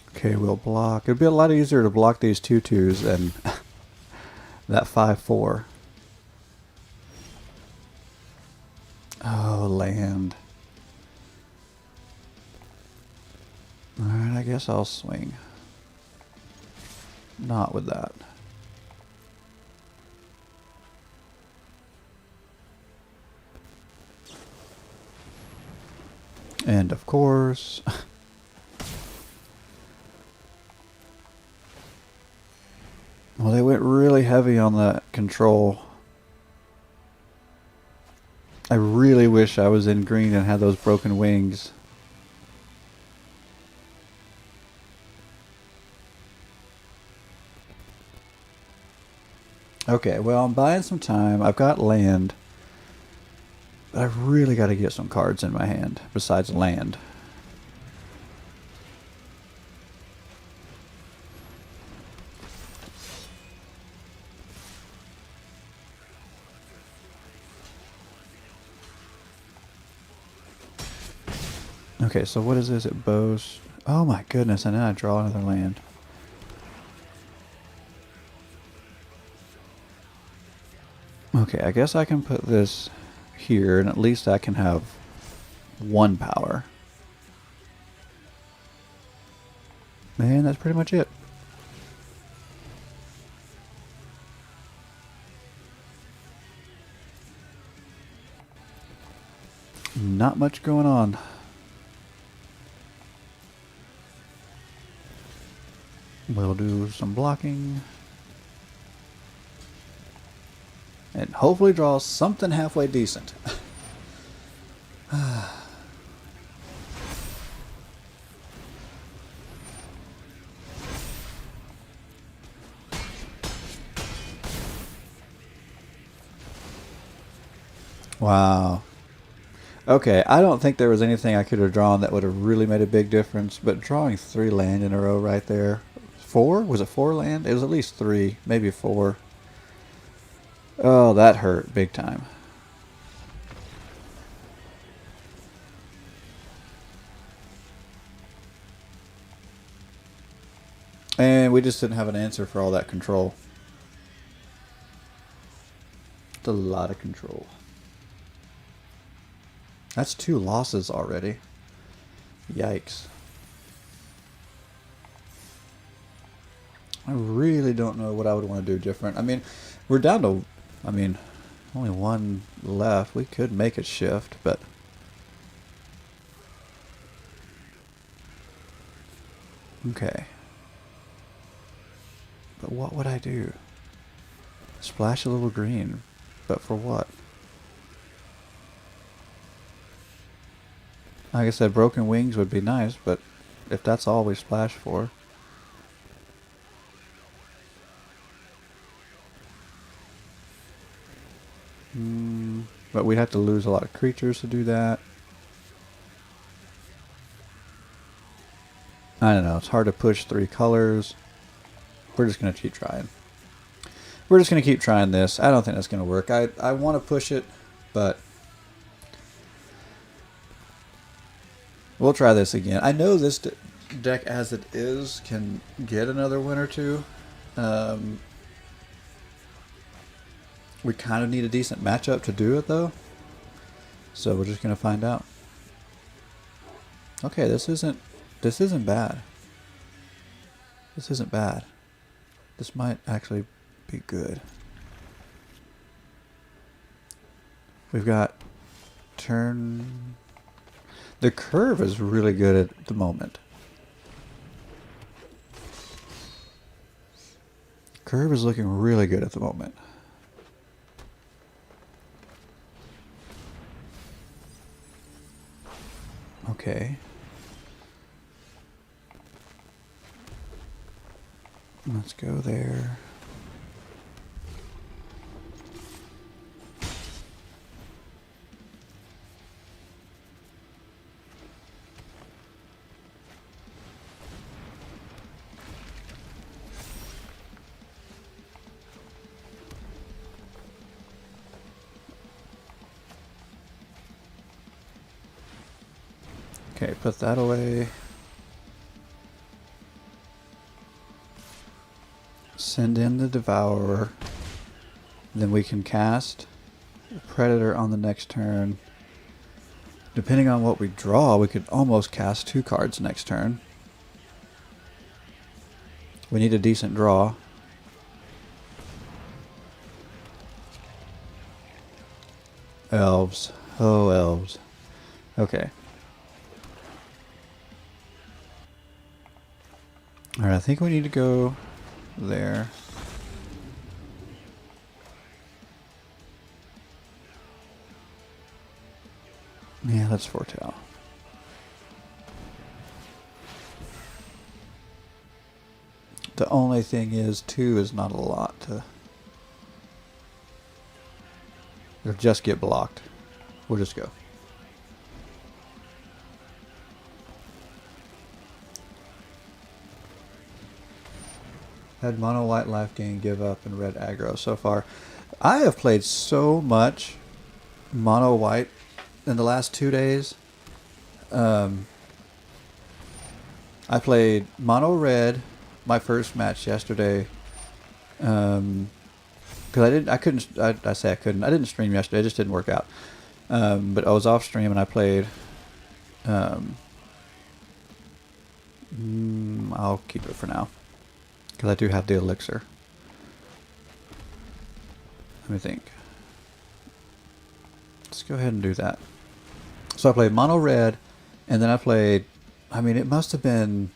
Okay, we'll block. It'd be a lot easier to block these 2/2s than that 5/4. Oh, land. Alright, I guess I'll swing. Not with that. And of course... Well, they went really heavy on that control. I really wish I was in green and had those broken wings. Okay, well, I'm buying some time. I've got land. But I've really got to get some cards in my hand besides land. Okay, so what is this? It bows. Oh my goodness, and then I draw another land. Okay, I guess I can put this here, and at least I can have one power. And that's pretty much it. Not much going on. We'll do some blocking. And hopefully draw something halfway decent. Wow. Okay, I don't think there was anything I could have drawn that would have really made a big difference, but drawing 3 land in a row right there. 4? Was it 4 land? It was at least 3, maybe 4. Oh, that hurt big time. And we just didn't have an answer for all that control. It's a lot of control. That's 2 losses already. Yikes. I really don't know what I would want to do different. I mean, we're down to, only 1 left. We could make a shift, but... Okay. But what would I do? Splash a little green. But for what? Like I said, broken wings would be nice, but if that's all we splash for... But we'd have to lose a lot of creatures to do that. I don't know, it's hard to push 3 colors. We're just going to keep trying. We're just going to keep trying this. I don't think that's going to work. I want to push it, but... We'll try this again. I know this deck as it is can get another win or two. We kind of need a decent matchup to do it though. So we're just going to find out. Okay, this isn't bad. This isn't bad. This might actually be good. We've got turn... The curve is really good at the moment. Curve is looking really good at the moment. Okay. Let's go there. Okay, put that away. Send in the Devourer. Then we can cast Predator on the next turn. Depending on what we draw, we could almost cast 2 cards next turn. We need a decent draw. Elves. Oh, elves. Okay. Alright, I think we need to go there. Yeah, let's foretell. The only thing is 2 is not a lot to... It'll just get blocked. We'll just go. Had mono white life gain, give up, and red aggro so far. I have played so much mono white in the last 2 days. I played Mono Red, my first match yesterday. Because I didn't stream yesterday. It just didn't work out. But I was off stream and I played. I'll keep it for now because I do have the elixir. Let me think. Let's go ahead and do that. So I played Mono Red, and then I played. I mean, it must have been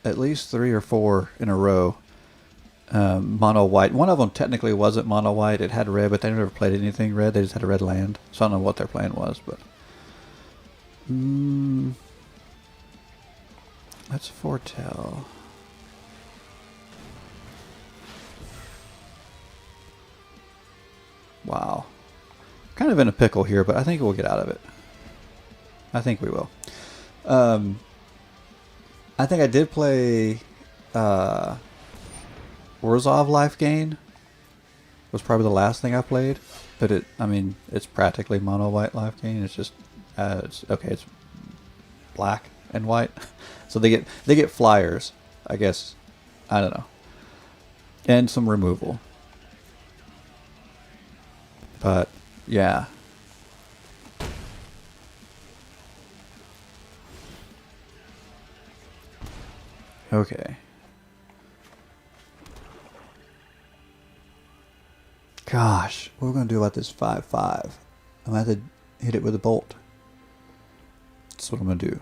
at least 3 or 4 in a row. Mono White. One of them technically wasn't Mono White. It had red, but they never played anything red. They just had a red land. So I don't know what their plan was, but let's foretell. Wow. Kind of in a pickle here, but I think we'll get out of it. I think we will. I think I did play Orzhov Life Gain. Was probably the last thing I played, but it's practically Mono White Life Gain. It's just it's black and white, so they get flyers, I guess. I don't know, and some removal. But yeah. Okay. Gosh, what are we going to do about this 5/5? I'm going to have to hit it with a bolt. That's what I'm going to do.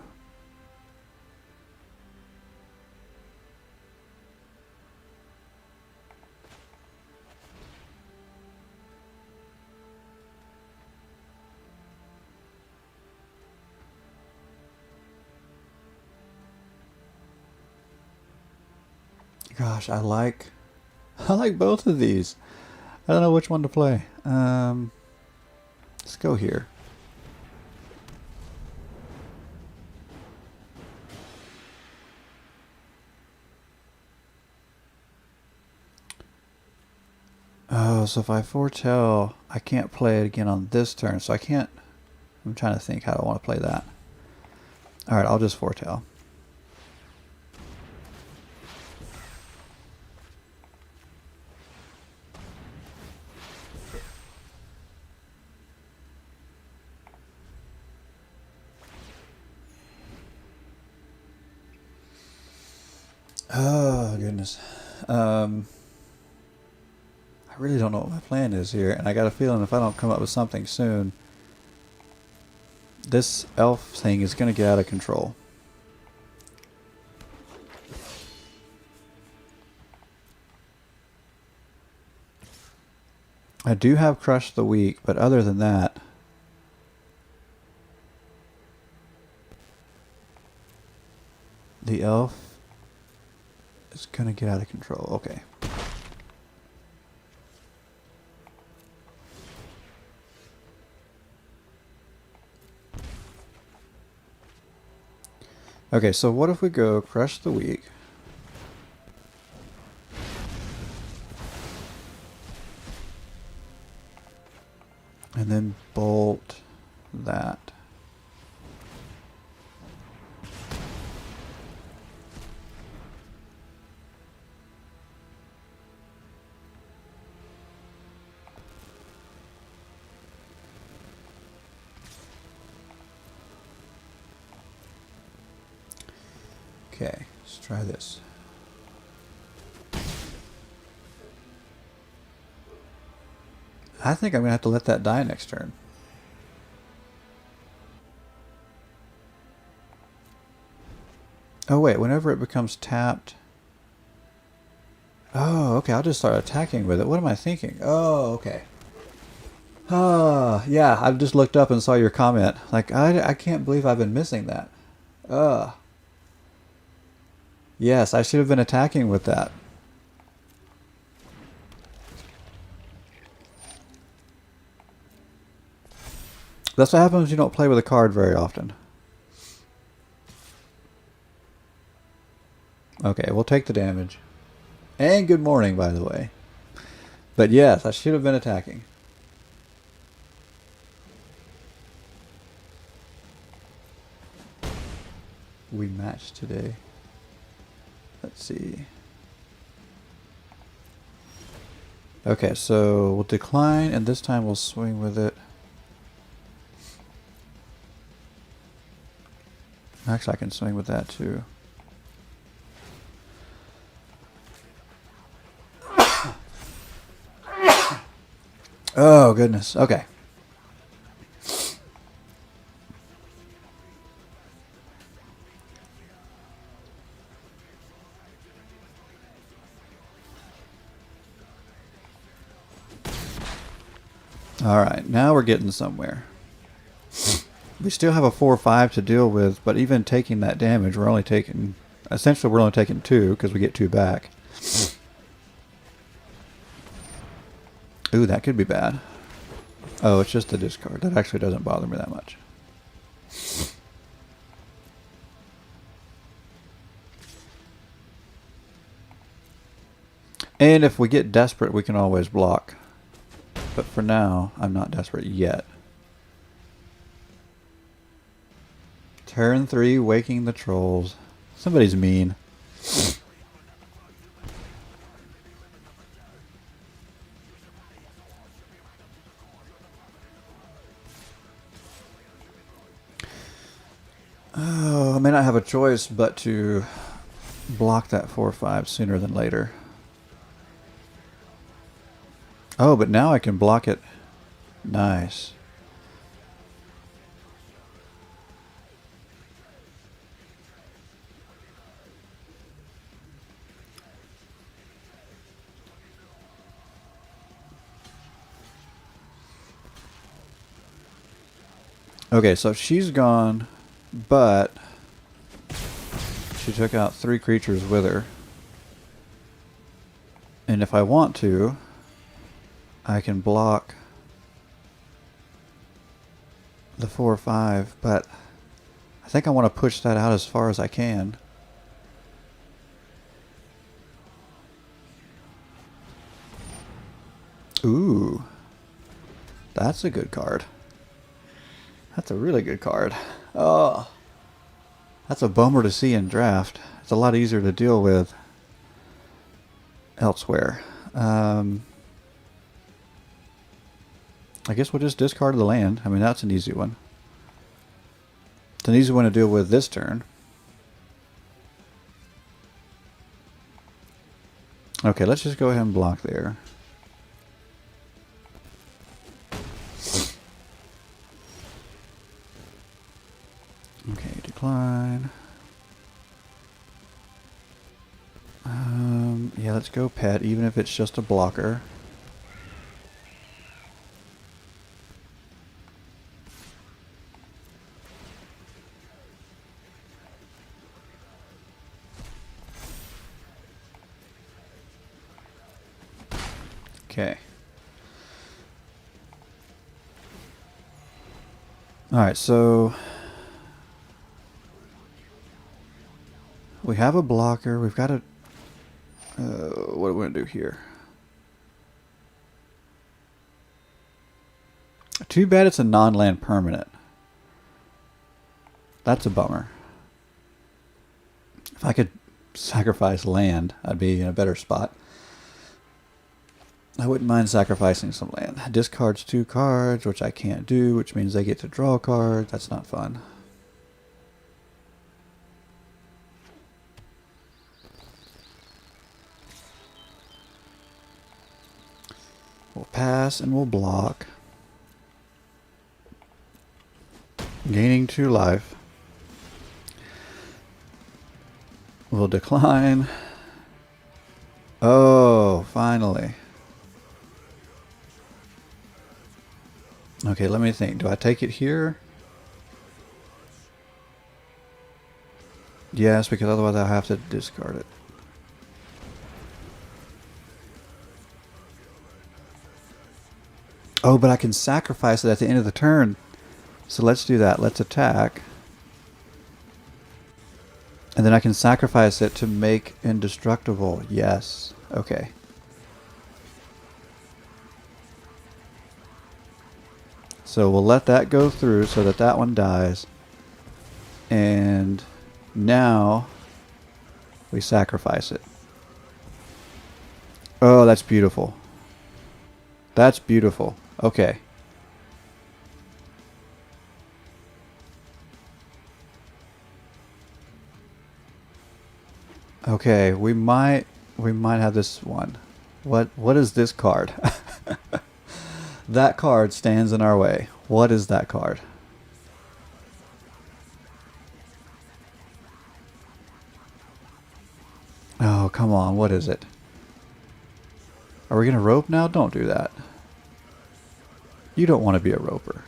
Gosh, I like both of these. I don't know which one to play. Let's go here. Oh, so if I foretell, I can't play it again on this turn, so I can't. I'm trying to think how I want to play that. Alright, I'll just foretell. Oh, goodness. I really don't know what my plan is here, and I got a feeling if I don't come up with something soon, this elf thing is going to get out of control. I do have Crush the Weak, but other than that, the elf is going to get out of control. Okay. Okay, so what if we go Crush the Weak? And then bolt that. Okay, let's try this. I think I'm going to have to let that die next turn. Oh wait, whenever it becomes tapped... Oh, okay, I'll just start attacking with it. What am I thinking? Oh, okay. Yeah, I just looked up and saw your comment. Like, I can't believe I've been missing that. Yes, I should have been attacking with that. That's what happens when you don't play with a card very often. Okay, we'll take the damage. And good morning, by the way. But yes, I should have been attacking. we match today? Let's see. Okay, so we'll decline, and this time we'll swing with it. Actually, I can swing with that too. Oh, goodness. Okay. Alright, now we're getting somewhere. We still have a 4-5 to deal with, but even taking that damage, we're only taking... Essentially, we're only taking 2, because we get 2 back. Ooh, that could be bad. Oh, it's just a discard. That actually doesn't bother me that much. And if we get desperate, we can always block. But for now, I'm not desperate yet. Turn 3, waking the trolls. Somebody's mean. Oh, I may not have a choice but to block that 4-5 sooner than later. Oh, but now I can block it. Nice. Okay, so she's gone, but she took out 3 creatures with her. And if I want to, I can block the 4-5, but I think I want to push that out as far as I can. Ooh, that's a good card. That's a really good card. Oh, that's a bummer to see in draft. It's a lot easier to deal with elsewhere. I guess we'll just discard the land. I mean, that's an easy one. It's an easy one to deal with this turn. Okay, let's just go ahead and block there. Okay, decline. Yeah, let's go pet, even if it's just a blocker. Okay. Alright, so we have a blocker. We've got a... what do we want to do here? Too bad it's a non-land permanent. That's a bummer. If I could sacrifice land, I'd be in a better spot. I wouldn't mind sacrificing some land. Discards 2 cards, which I can't do, which means they get to draw a card. That's not fun. We'll pass and we'll block. Gaining 2 life. We'll decline. Oh, finally. Okay, let me think. Do I take it here? Yes, because otherwise I'll have to discard it. Oh, but I can sacrifice it at the end of the turn. So let's do that. Let's attack. And then I can sacrifice it to make indestructible. Yes. Okay. So we'll let that go through so that that one dies. And Now we sacrifice it. Oh, that's beautiful. That's beautiful. Okay. Okay, we might have this one. What is this card? That card stands in our way. What is that card? Oh, come on. What is it? Are we going to rope now? Don't do that. You don't want to be a roper.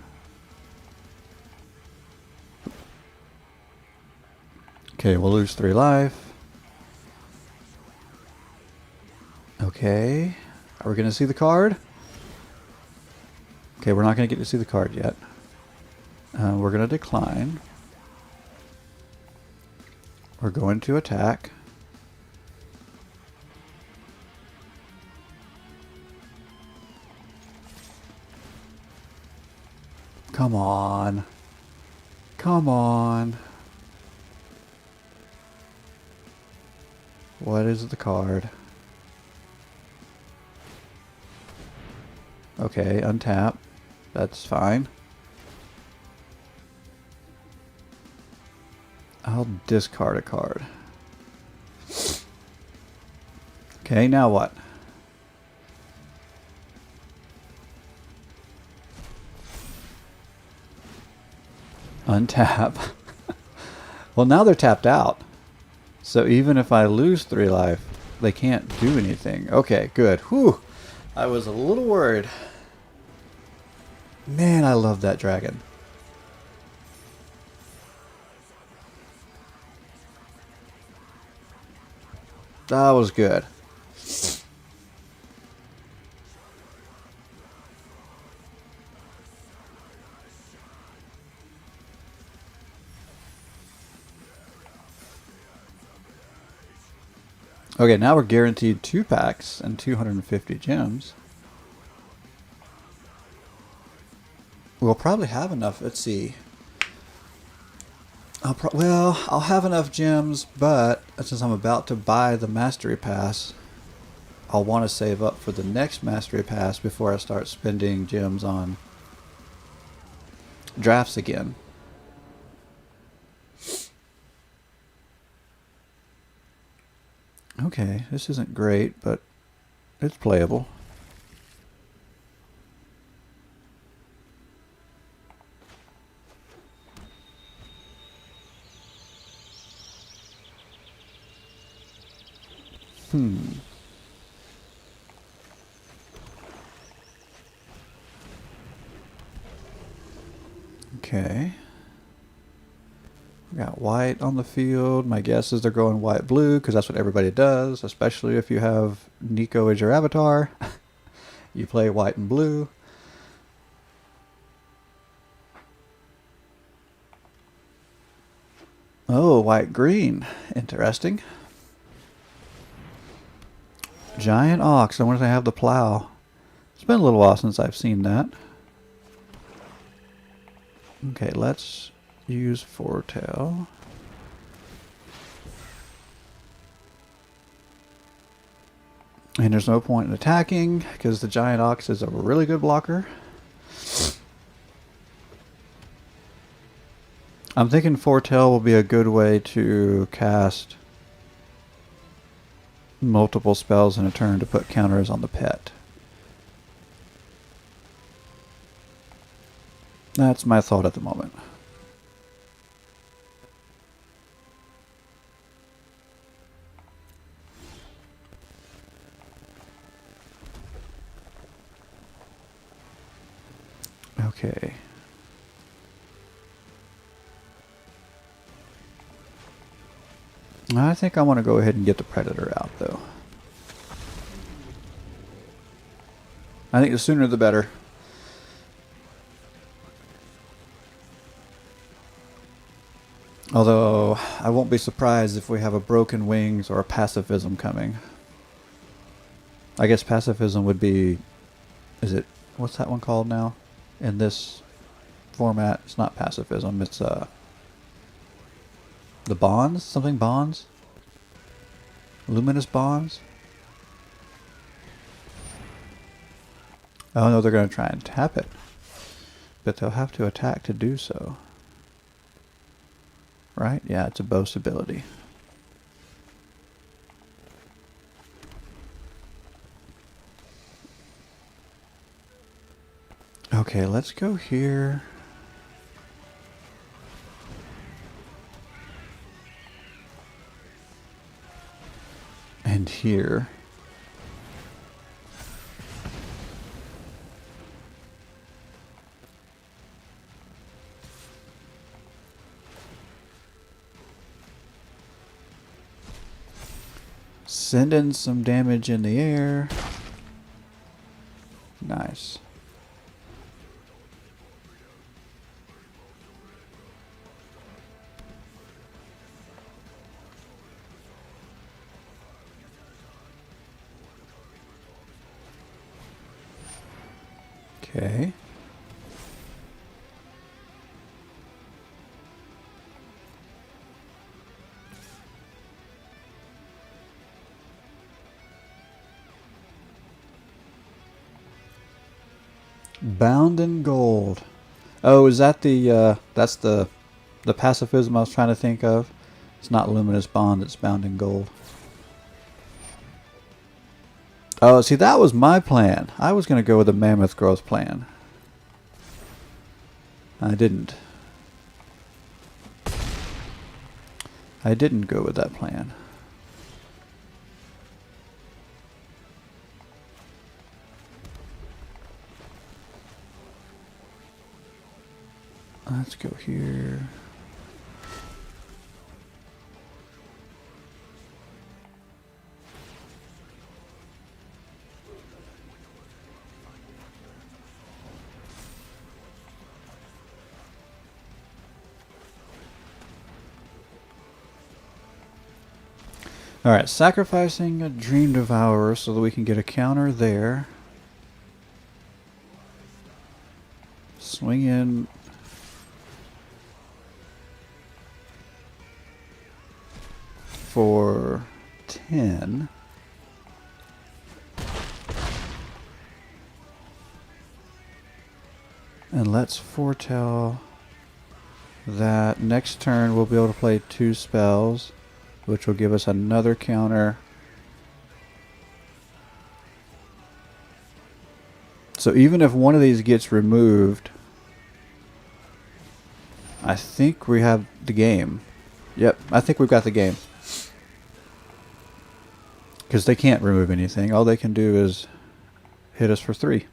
Okay, we'll lose 3 life. Okay. Are we going to see the card? Okay, we're not going to get to see the card yet. We're going to decline. We're going to attack. Come on. Come on. What is the card? Okay, untap. That's fine. I'll discard a card. Okay, now what? Untap. Well, now they're tapped out. So even if I lose 3 life, they can't do anything. Okay, good. Whew. I was a little worried. Man, I love that dragon. That was good. Okay, now we're guaranteed 2 packs and 250 gems. We'll probably have enough. Let's see. I'll have enough gems, but since I'm about to buy the Mastery Pass, I'll want to save up for the next Mastery Pass before I start spending gems on drafts again. Okay, this isn't great, but it's playable. Okay. We got white on the field. My guess is they're going white-blue because that's what everybody does, especially if you have Nico as your avatar. You play white and blue. Oh, white-green. Interesting. Giant ox. I wonder if they have the plow. It's been a little while since I've seen that. Okay, let's use Foretell. And there's no point in attacking because the giant ox is a really good blocker. I'm thinking Foretell will be a good way to cast multiple spells in a turn to put counters on the pet. That's my thought at the moment. Okay. I think I want to go ahead and get the Predator out, though. I think the sooner the better. Although, I won't be surprised if we have a Broken Wings or a Pacifism coming. I guess Pacifism would be... Is it... What's that one called now? In this format? It's not Pacifism, it's... The bonds? Something bonds? Luminous bonds? Oh no, they're going to try and tap it. But they'll have to attack to do so. Right? Yeah, it's a boast ability. Okay, let's go here. And here. Send in some damage in the air. Nice. Okay. Bound in gold. Oh, is that the that's the pacifism I was trying to think of? It's not luminous bond, it's bound in gold. Oh, see, that was my plan. I was going to go with the mammoth growth plan. I didn't. I didn't go with that plan. Let's go here. Alright, sacrificing a Dream Devourer so that we can get a counter there. Swing in. For 10. And let's foretell that next turn we'll be able to play 2 spells, which will give us another counter. So even if one of these gets removed, I think we have the game. Yep, I think we've got the game. Because they can't remove anything. All they can do is hit us for 3.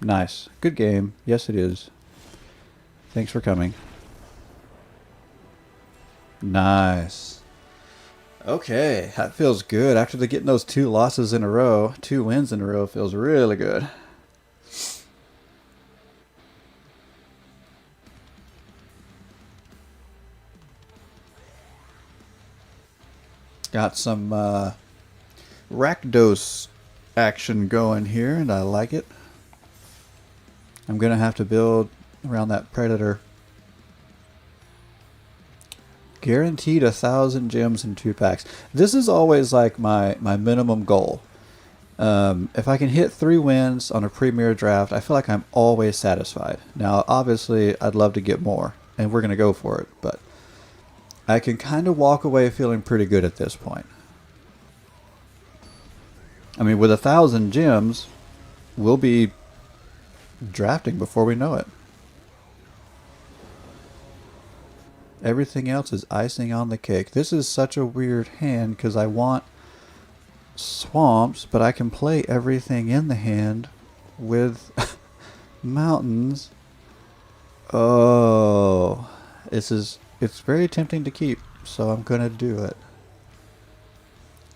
Nice. Good game. Yes, it is. Thanks for coming. Nice. Okay, that feels good. After getting those 2 losses in a row, 2 wins in a row feels really good. Got some Rakdos action going here, and I like it. I'm going to have to build around that Predator. Guaranteed 1,000 gems in 2 packs. This is always like my minimum goal. If I can hit 3 wins on a Premier draft, I feel like I'm always satisfied. Now, obviously, I'd love to get more, and we're going to go for it, but I can kind of walk away feeling pretty good at this point. I mean, with 1,000 gems, we'll be drafting before we know it. Everything else is icing on the cake. This is such a weird hand because I want swamps, but I can play everything in the hand with mountains. Oh, it's very tempting to keep, so I'm gonna do it.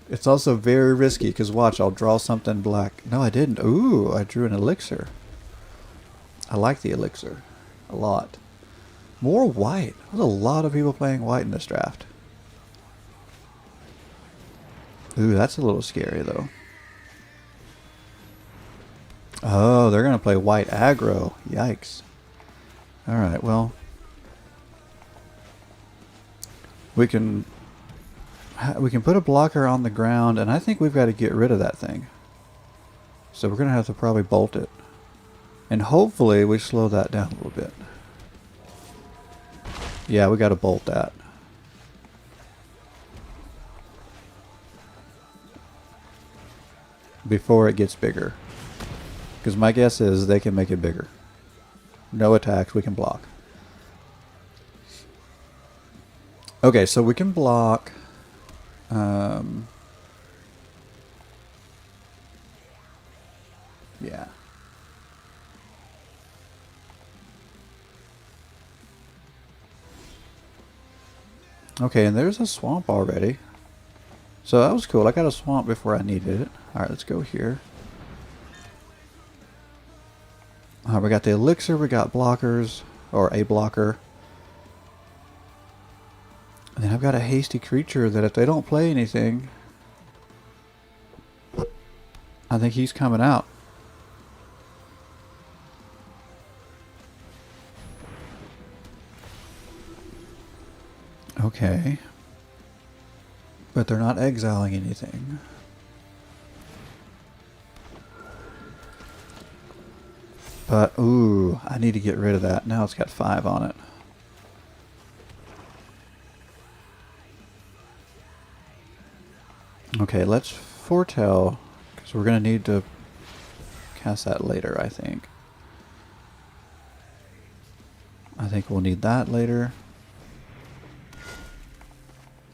It's also very risky because watch, I'll draw something black. No, I didn't. Ooh, I drew an elixir. I like the elixir a lot. More white. There's a lot of people playing white in this draft. Ooh, that's a little scary though. Oh, they're gonna play white aggro. Yikes. Alright, well. We can put a blocker on the ground, and I think we've got to get rid of that thing. So we're going to have to probably bolt it. And hopefully we slow that down a little bit. Yeah, we got to bolt that. Before it gets bigger. Because my guess is they can make it bigger. No attacks, we can block. Okay, so we can block. Yeah. Okay, and there's a swamp already. So that was cool. I got a swamp before I needed it. Alright, let's go here. Alright, we got the elixir, we got blockers, or a blocker. And then I've got a hasty creature that if they don't play anything, I think he's coming out. Okay. But they're not exiling anything. But, ooh, I need to get rid of that. Now it's got 5 on it. Okay, let's foretell, because we're going to need to cast that later, I think. I think we'll need that later.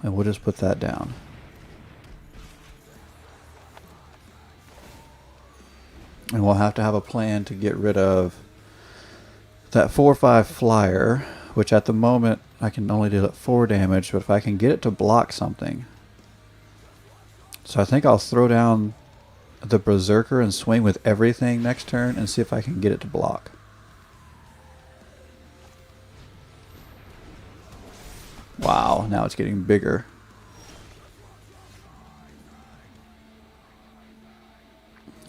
And we'll just put that down. And we'll have to have a plan to get rid of that 4/5 flyer, which at the moment I can only deal it 4 damage, but if I can get it to block something. So I think I'll throw down the Berserker and swing with everything next turn and see if I can get it to block. Wow, now it's getting bigger.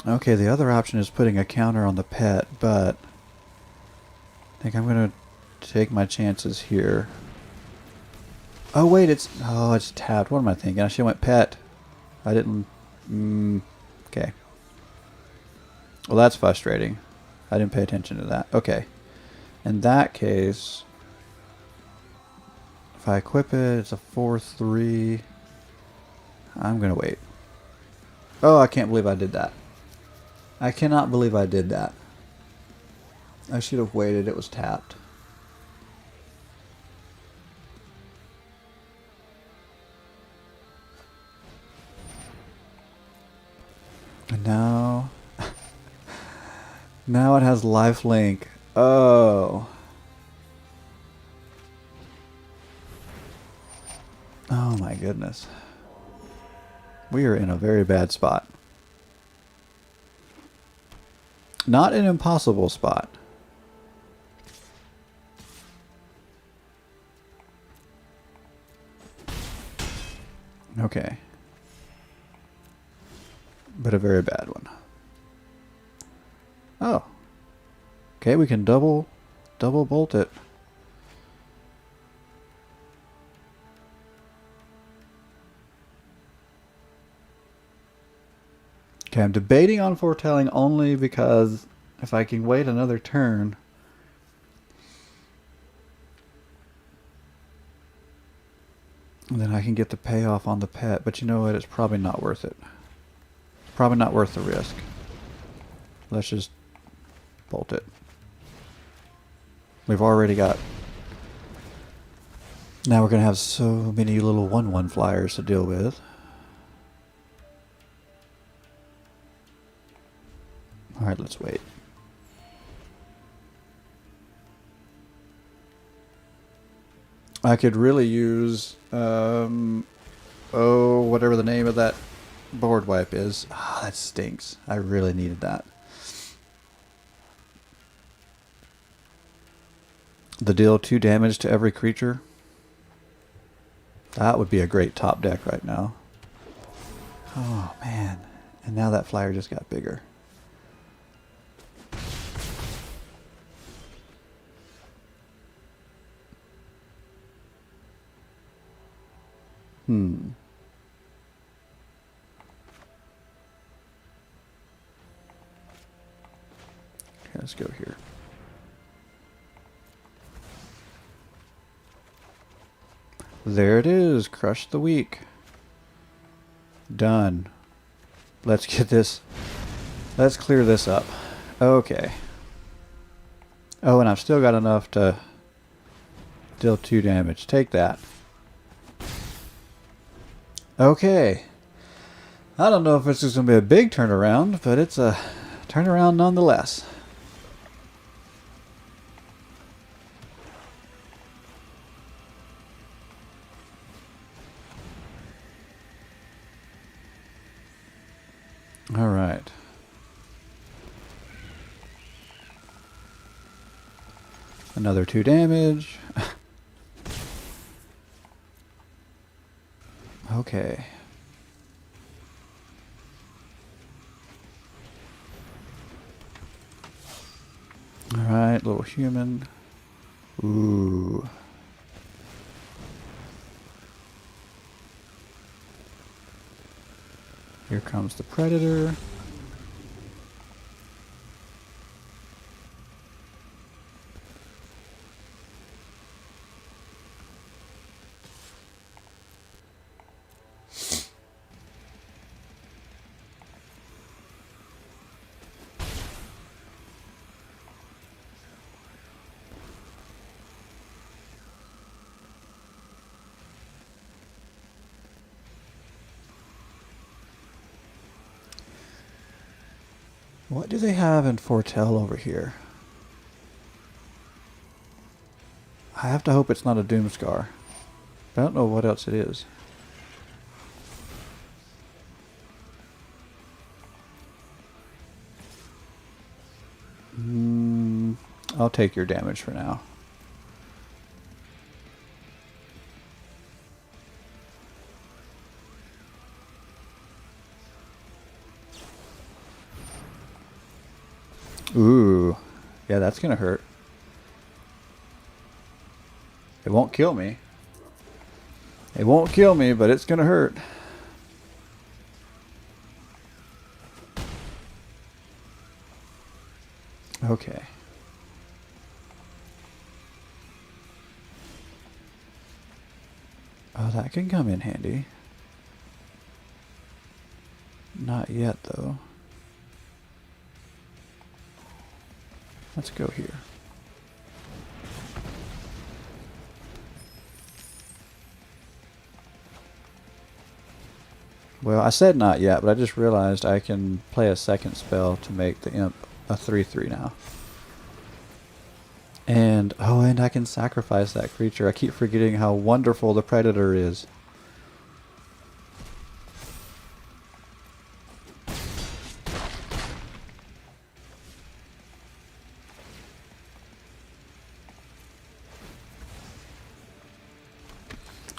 Okay, the other option is putting a counter on the pet, but I think I'm going to take my chances here. Oh wait, it's tapped. What am I thinking? I should have went pet. I didn't... okay. Well, that's frustrating. I didn't pay attention to that. Okay. In that case... if I equip it, it's a 4/3. I'm going to wait. Oh, I can't believe I did that. I cannot believe I did that. I should have waited. It was tapped. And now... now it has lifelink. Oh... oh my goodness. We are in a very bad spot. Not an impossible spot. Okay. But a very bad one. Oh. Okay, we can double bolt it. Okay, I'm debating on foretelling only because if I can wait another turn, then I can get the payoff on the pet. But you know what? It's probably not worth it. It's probably not worth the risk. Let's just bolt it. We've already got... now we're going to have so many little 1/1 flyers to deal with. Alright, let's wait. I could really use, oh, whatever the name of that board wipe is. Ah, that stinks. I really needed that. The deal 2 damage to every creature. That would be a great top deck right now. Oh, man. And now that flyer just got bigger. Okay, let's go here. There it is. Crush the weak. Done. Let's get this. Let's clear this up. Okay. Oh, and I've still got enough to deal 2 damage. Take that. Okay. I don't know if this is going to be a big turnaround, but it's a turnaround nonetheless. All right. Another 2 damage. Okay. All right, little human. Ooh. Here comes the predator. What do they have in Foretell over here? I have to hope it's not a Doomscar. I don't know what else it is. I'll take your damage for now. Ooh. Yeah, that's gonna hurt. It won't kill me. It won't kill me, but it's gonna hurt. Okay. Oh, that can come in handy. Not yet, though. Let's go here. Well, I said not yet, but I just realized I can play a second spell to make the imp a 3/3 now. And, oh, and I can sacrifice that creature. I keep forgetting how wonderful the predator is.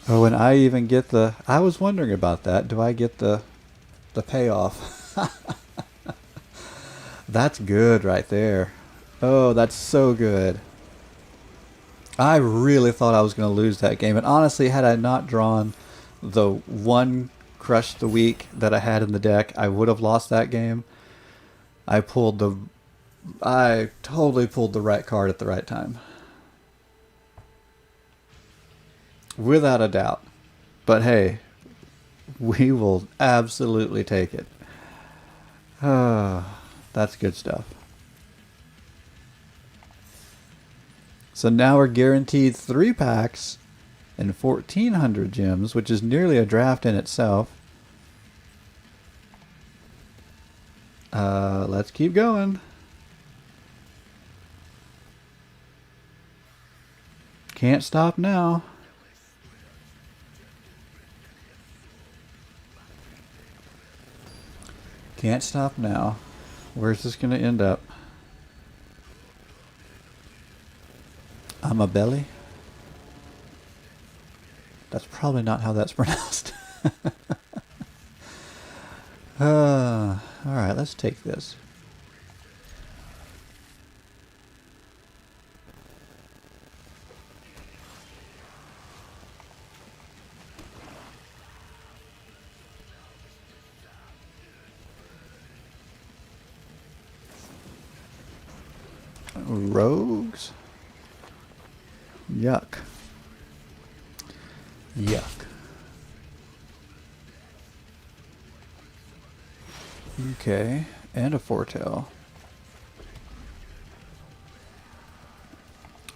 Oh, and I even get the... I was wondering about that. Do I get the payoff? That's good right there. Oh, that's so good. I really thought I was going to lose that game. And honestly, had I not drawn the one Crush the Weak that I had in the deck, I would have lost that game. I totally pulled the right card at the right time. Without a doubt. But hey, we will absolutely take it. That's good stuff. So now we're guaranteed 3 packs and 1,400 gems, which is nearly a draft in itself. Let's keep going. Can't stop now. Can't stop now. Where's this going to end up? Amabelli? That's probably not how that's pronounced. Alright, let's take this. Rogues? Yuck. Yuck. Okay, and a foretell.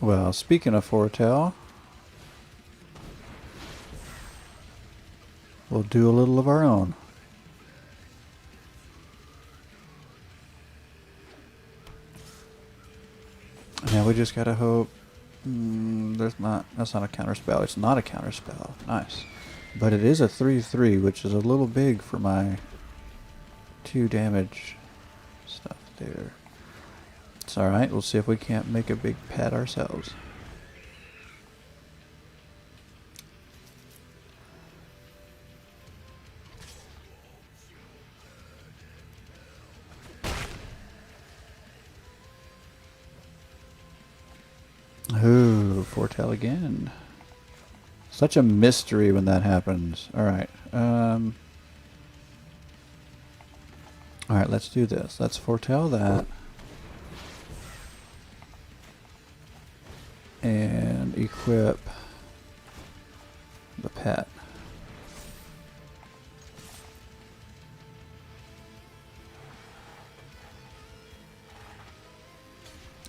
Well, speaking of foretell, we'll do a little of our own. Now we just gotta hope that's not a counterspell. It's not a counterspell. Nice. But it is a 3/3, which is a little big for my 2 damage stuff there. It's alright, we'll see if we can't make a big pet ourselves. Ooh, foretell again. Such a mystery when that happens. Alright, alright, let's do this. Let's foretell that. And equip the pet.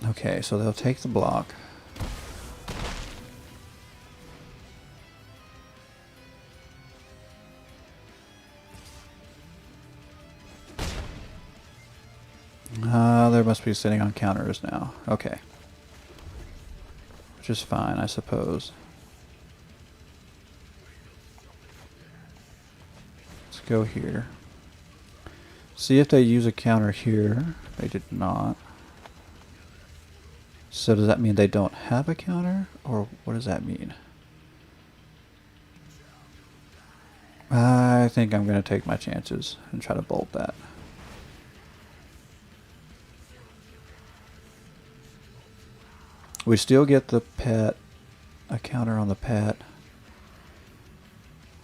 Okay, so they'll take the block. They must be sitting on counters now. Okay. Which is fine, I suppose. Let's go here. See if they use a counter here. They did not. So does that mean they don't have a counter? Or what does that mean? I think I'm going to take my chances and try to bolt that. We still get the pet, a counter on the pet.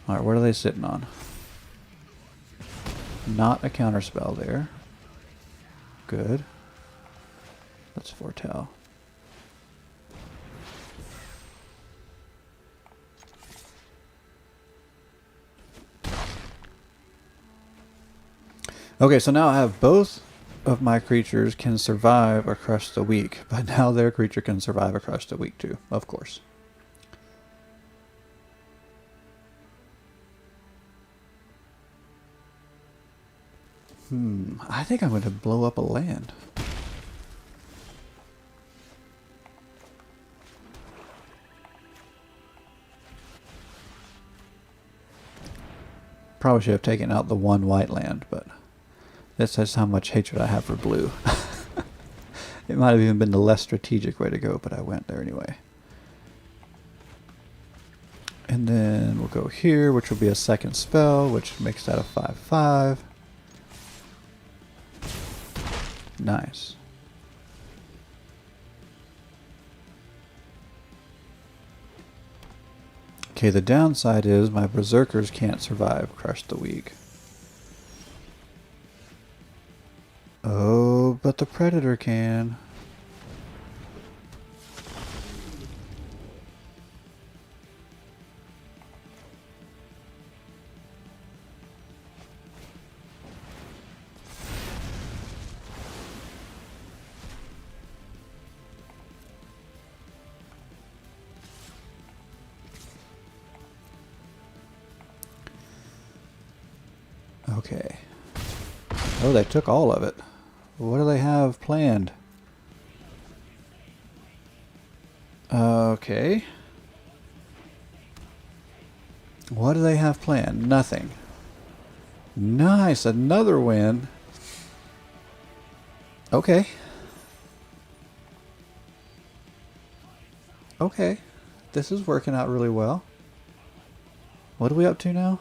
Alright, what are they sitting on? Not a counter spell there. Good. Let's foretell. Okay, so now I have both of my creatures can survive or crush the weak, but now their creature can survive or crush the weak too, of course. I think I'm going to blow up a land. Probably should have taken out the 1 white land, but that says how much hatred I have for blue. It might have even been the less strategic way to go, but I went there anyway. And then we'll go here, which will be a second spell, which makes that a 5/5. Nice. Okay, the downside is my berserkers can't survive Crush the Weak. Oh, but the predator can. Okay. Oh, they took all of it. What do they have planned? Okay. What do they have planned? Nothing. Nice, another win. Okay. Okay. This is working out really well. What are we up to now?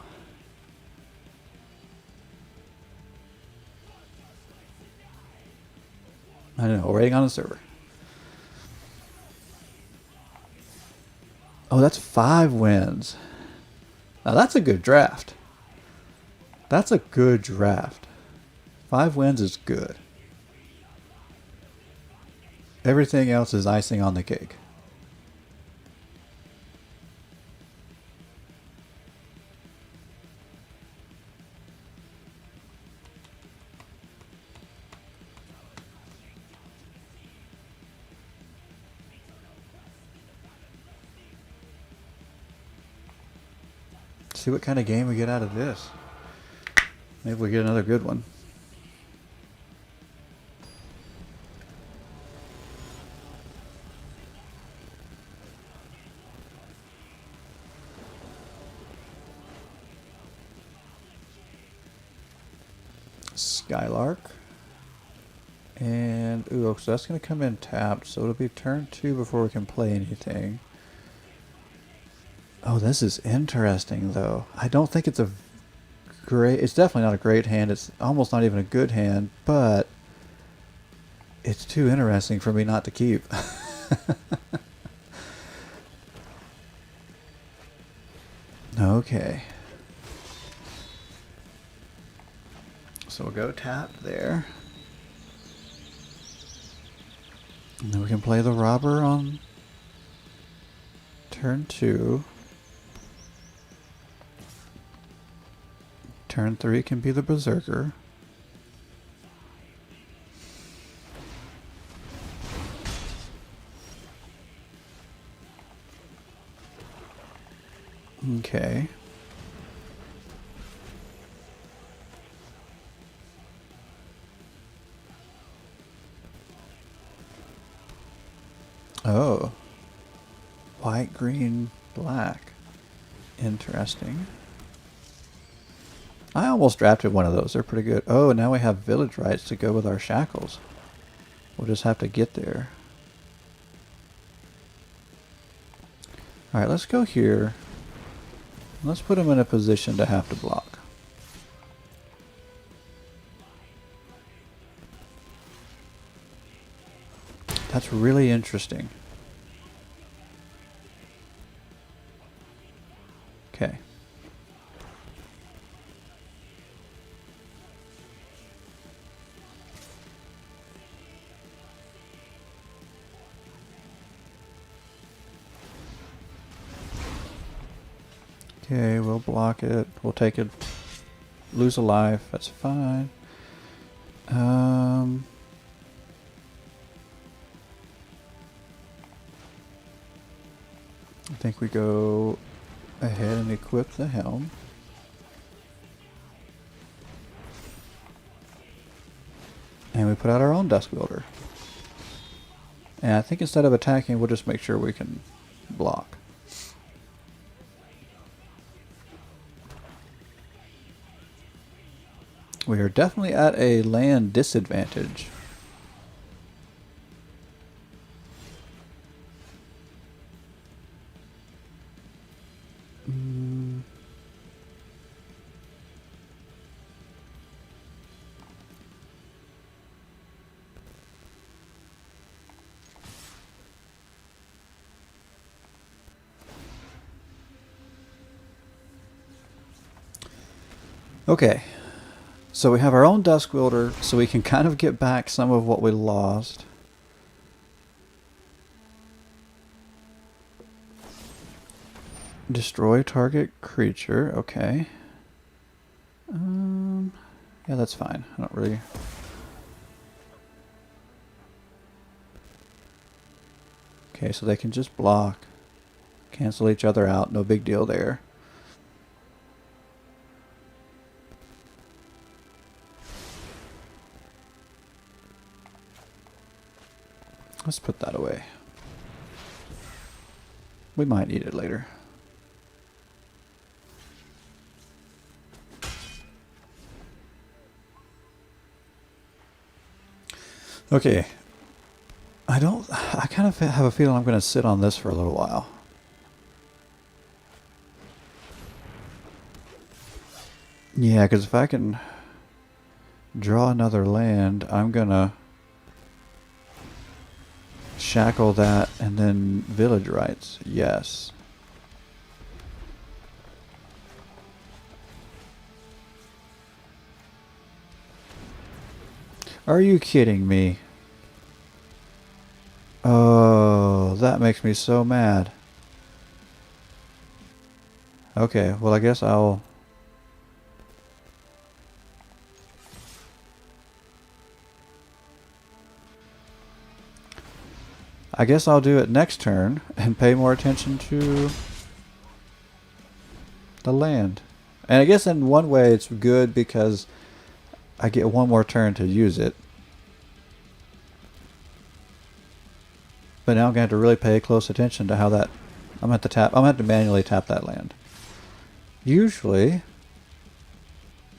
I don't know, rating on the server. Oh, that's 5 wins. Now that's a good draft. That's a good draft. 5 wins is good. Everything else is icing on the cake. See what kind of game we get out of this. Maybe we get another good one. Skylark. And, ooh, so that's going to come in tapped, so it'll be turn 2 before we can play anything. Oh, this is interesting, though. I don't think it's a great... It's definitely not a great hand. It's almost not even a good hand, but it's too interesting for me not to keep. Okay. So we'll go tap there. And then we can play the robber on turn 2. Turn 3 can be the berserker. Okay. Oh. White, green, black. Interesting. I almost drafted one of those. They're pretty good. Oh, and now we have village rights to go with our shackles. We'll just have to get there. Alright, let's go here. Let's put him in a position to have to block. That's really interesting. Okay. Okay, we'll block it. We'll take it. Lose a life. That's fine. I think we go ahead and equip the helm. And we put out our own Dusk Wielder. And I think instead of attacking, we'll just make sure we can block. We are definitely at a land disadvantage. Okay, so we have our own Dusk Wielder, so we can kind of get back some of what we lost. Destroy target creature, okay. Yeah, that's fine. I don't really... Okay, so they can just block, cancel each other out, no big deal there. Let's put that away. We might need it later. Okay. I kind of have a feeling I'm going to sit on this for a little while. Yeah, because if I can draw another land, I'm going to shackle that and then village rights. Yes. Are you kidding me? Oh, that makes me so mad. Okay, well I guess I'll do it next turn and pay more attention to the land. And I guess in one way it's good because I get one more turn to use it. But now I'm going to have to really pay close attention to how that... I'm going to have to manually tap that land. Usually,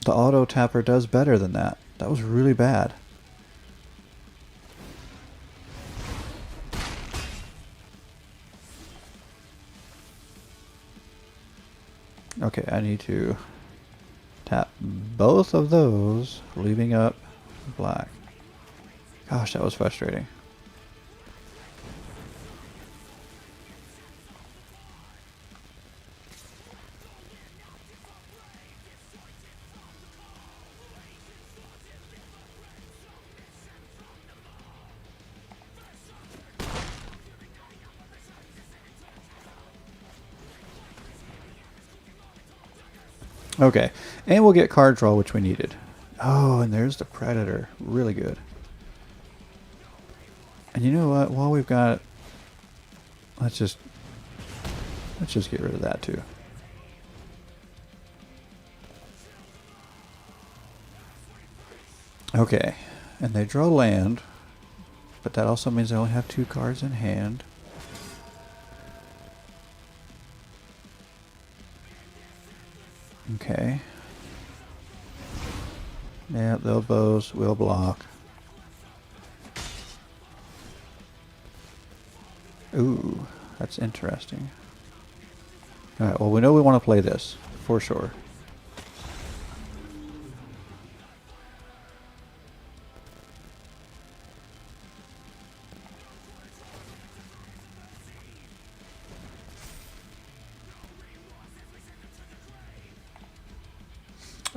the auto tapper does better than that. That was really bad. Okay, I need to tap both of those, leaving up black. Gosh, that was frustrating. Okay, and we'll get card draw, which we needed. Oh, and there's the Predator. Really good. And you know what? While we've got it, let's just get rid of that too. Okay, and they draw land, but that also means they only have 2 cards in hand. Okay. Yeah, they'll bows, we'll block. Ooh, that's interesting. Alright, well we know we want to play this, for sure.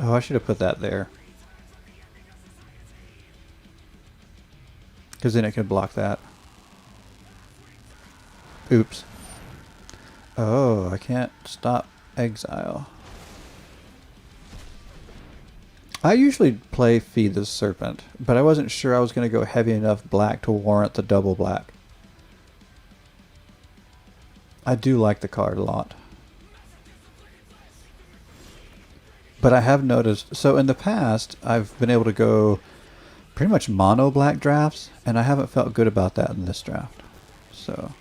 Oh, I should have put that there. Because then it could block that. Oops. Oh, I can't stop exile. I usually play Feed the Serpent, but I wasn't sure I was going to go heavy enough black to warrant the double black. I do like the card a lot. But I have noticed, so in the past, I've been able to go pretty much mono black drafts, and I haven't felt good about that in this draft. So...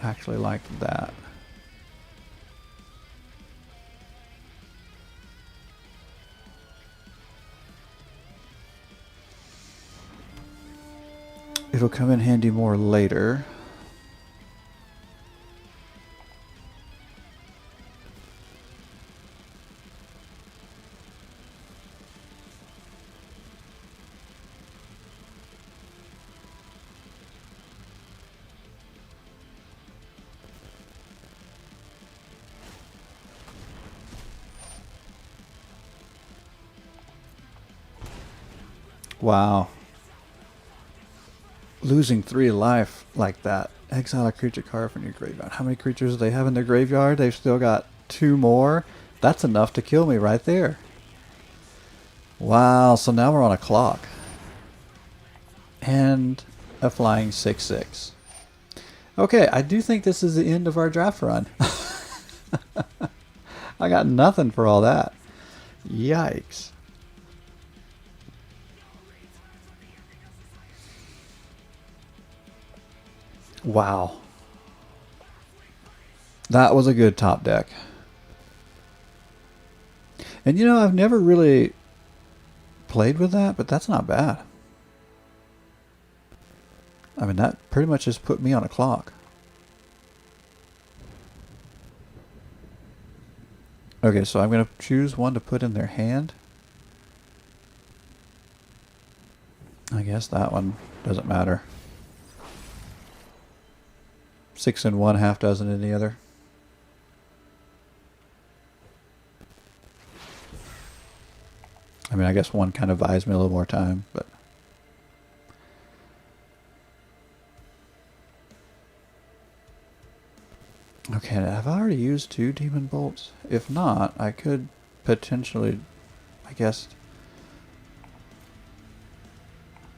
actually like that. It'll come in handy more later. Wow. Losing 3 life like that. Exile a creature card from your graveyard. How many creatures do they have in their graveyard? They've still got 2 more. That's enough to kill me right there. Wow, so now we're on a clock. And a flying 6/6. Okay, I do think this is the end of our draft run. I got nothing for all that. Yikes. Wow. That was a good top deck. And you know, I've never really played with that, but that's not bad. I mean, that pretty much just put me on a clock. Okay, so I'm going to choose one to put in their hand. I guess that one doesn't matter. 6 in one, half dozen in the other. I mean, I guess one kind of buys me a little more time, but... Okay, have I already used 2 Demon Bolts? If not, I could potentially, I guess,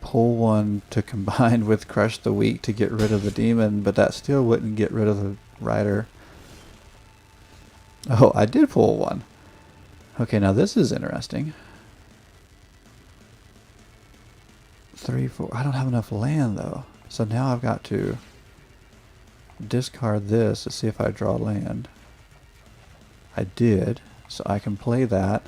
pull one to combine with Crush the Weak to get rid of the Demon, but that still wouldn't get rid of the Rider. Oh, I did pull one. Okay, now this is interesting. 3, 4. I don't have enough land, though. So now I've got to discard this to see if I draw land. I did, so I can play that.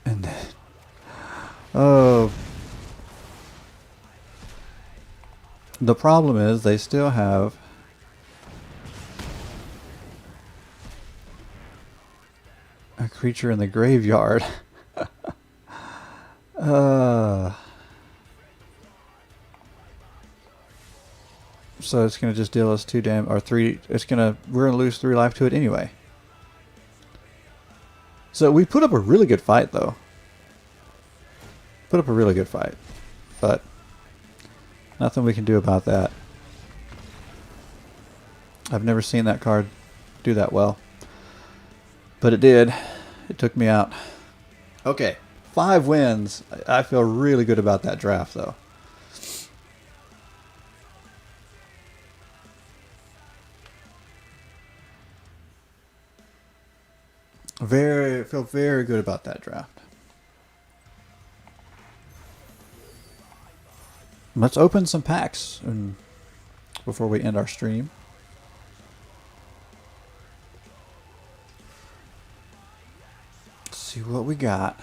And then, oh, the problem is they still have a creature in the graveyard. So it's gonna just deal us 2 damage or 3. We're gonna lose 3 life to it anyway. So we put up a really good fight, though. Put up a really good fight, but nothing we can do about that. I've never seen that card do that well, but it did. It took me out. Okay, 5 wins. I feel really good about that draft, though. Feel very good about that draft. Let's open some packs before we end our stream. Let's see what we got.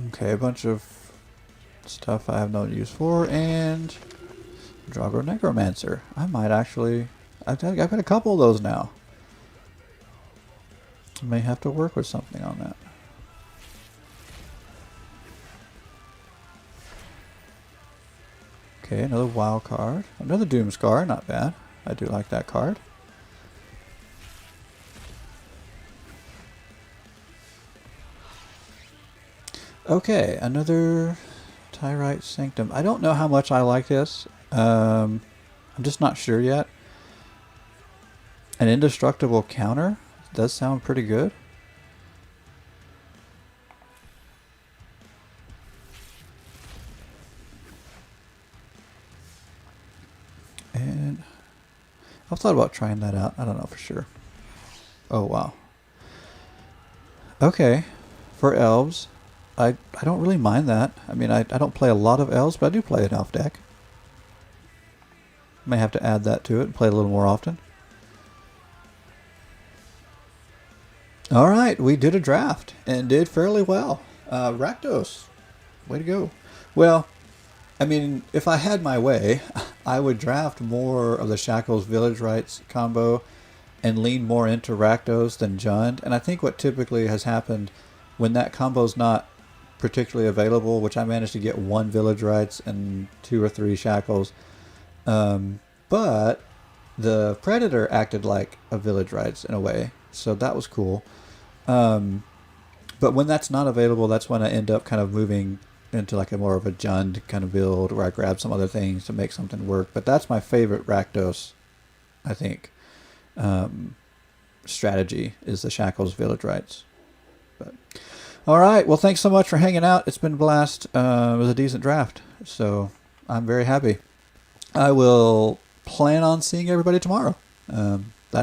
Okay, a bunch of stuff I have no use for, and Draugr Necromancer. I might actually... I've got a couple of those now. I may have to work with something on that. Okay, another wild card. Another Doomscar, not bad. I do like that card. Okay, another Tyrite Sanctum. I don't know how much I like this. I'm just not sure yet. An indestructible counter does sound pretty good. And I've thought about trying that out. I don't know for sure. Oh, wow. Okay, for elves, I don't really mind that. I mean, I don't play a lot of elves, but I do play an elf deck. May have to add that to it and play it a little more often. All right, we did a draft and did fairly well. Rakdos, way to go. Well, I mean, if I had my way, I would draft more of the Shackles Village Rites combo and lean more into Rakdos than Jund. And I think what typically has happened when that combo's not particularly available, which I managed to get 1 Village Rites and 2 or 3 Shackles, but the Predator acted like a Village Rites in a way, so that was cool. But when that's not available, that's when I end up kind of moving into like a more of a Jund kind of build where I grab some other things to make something work. But that's my favorite Rakdos, I think, strategy is the Shackles Village Rites. But all right, well, thanks so much for hanging out. It's been a blast. It was a decent draft, so I'm very happy. I will plan on seeing everybody tomorrow.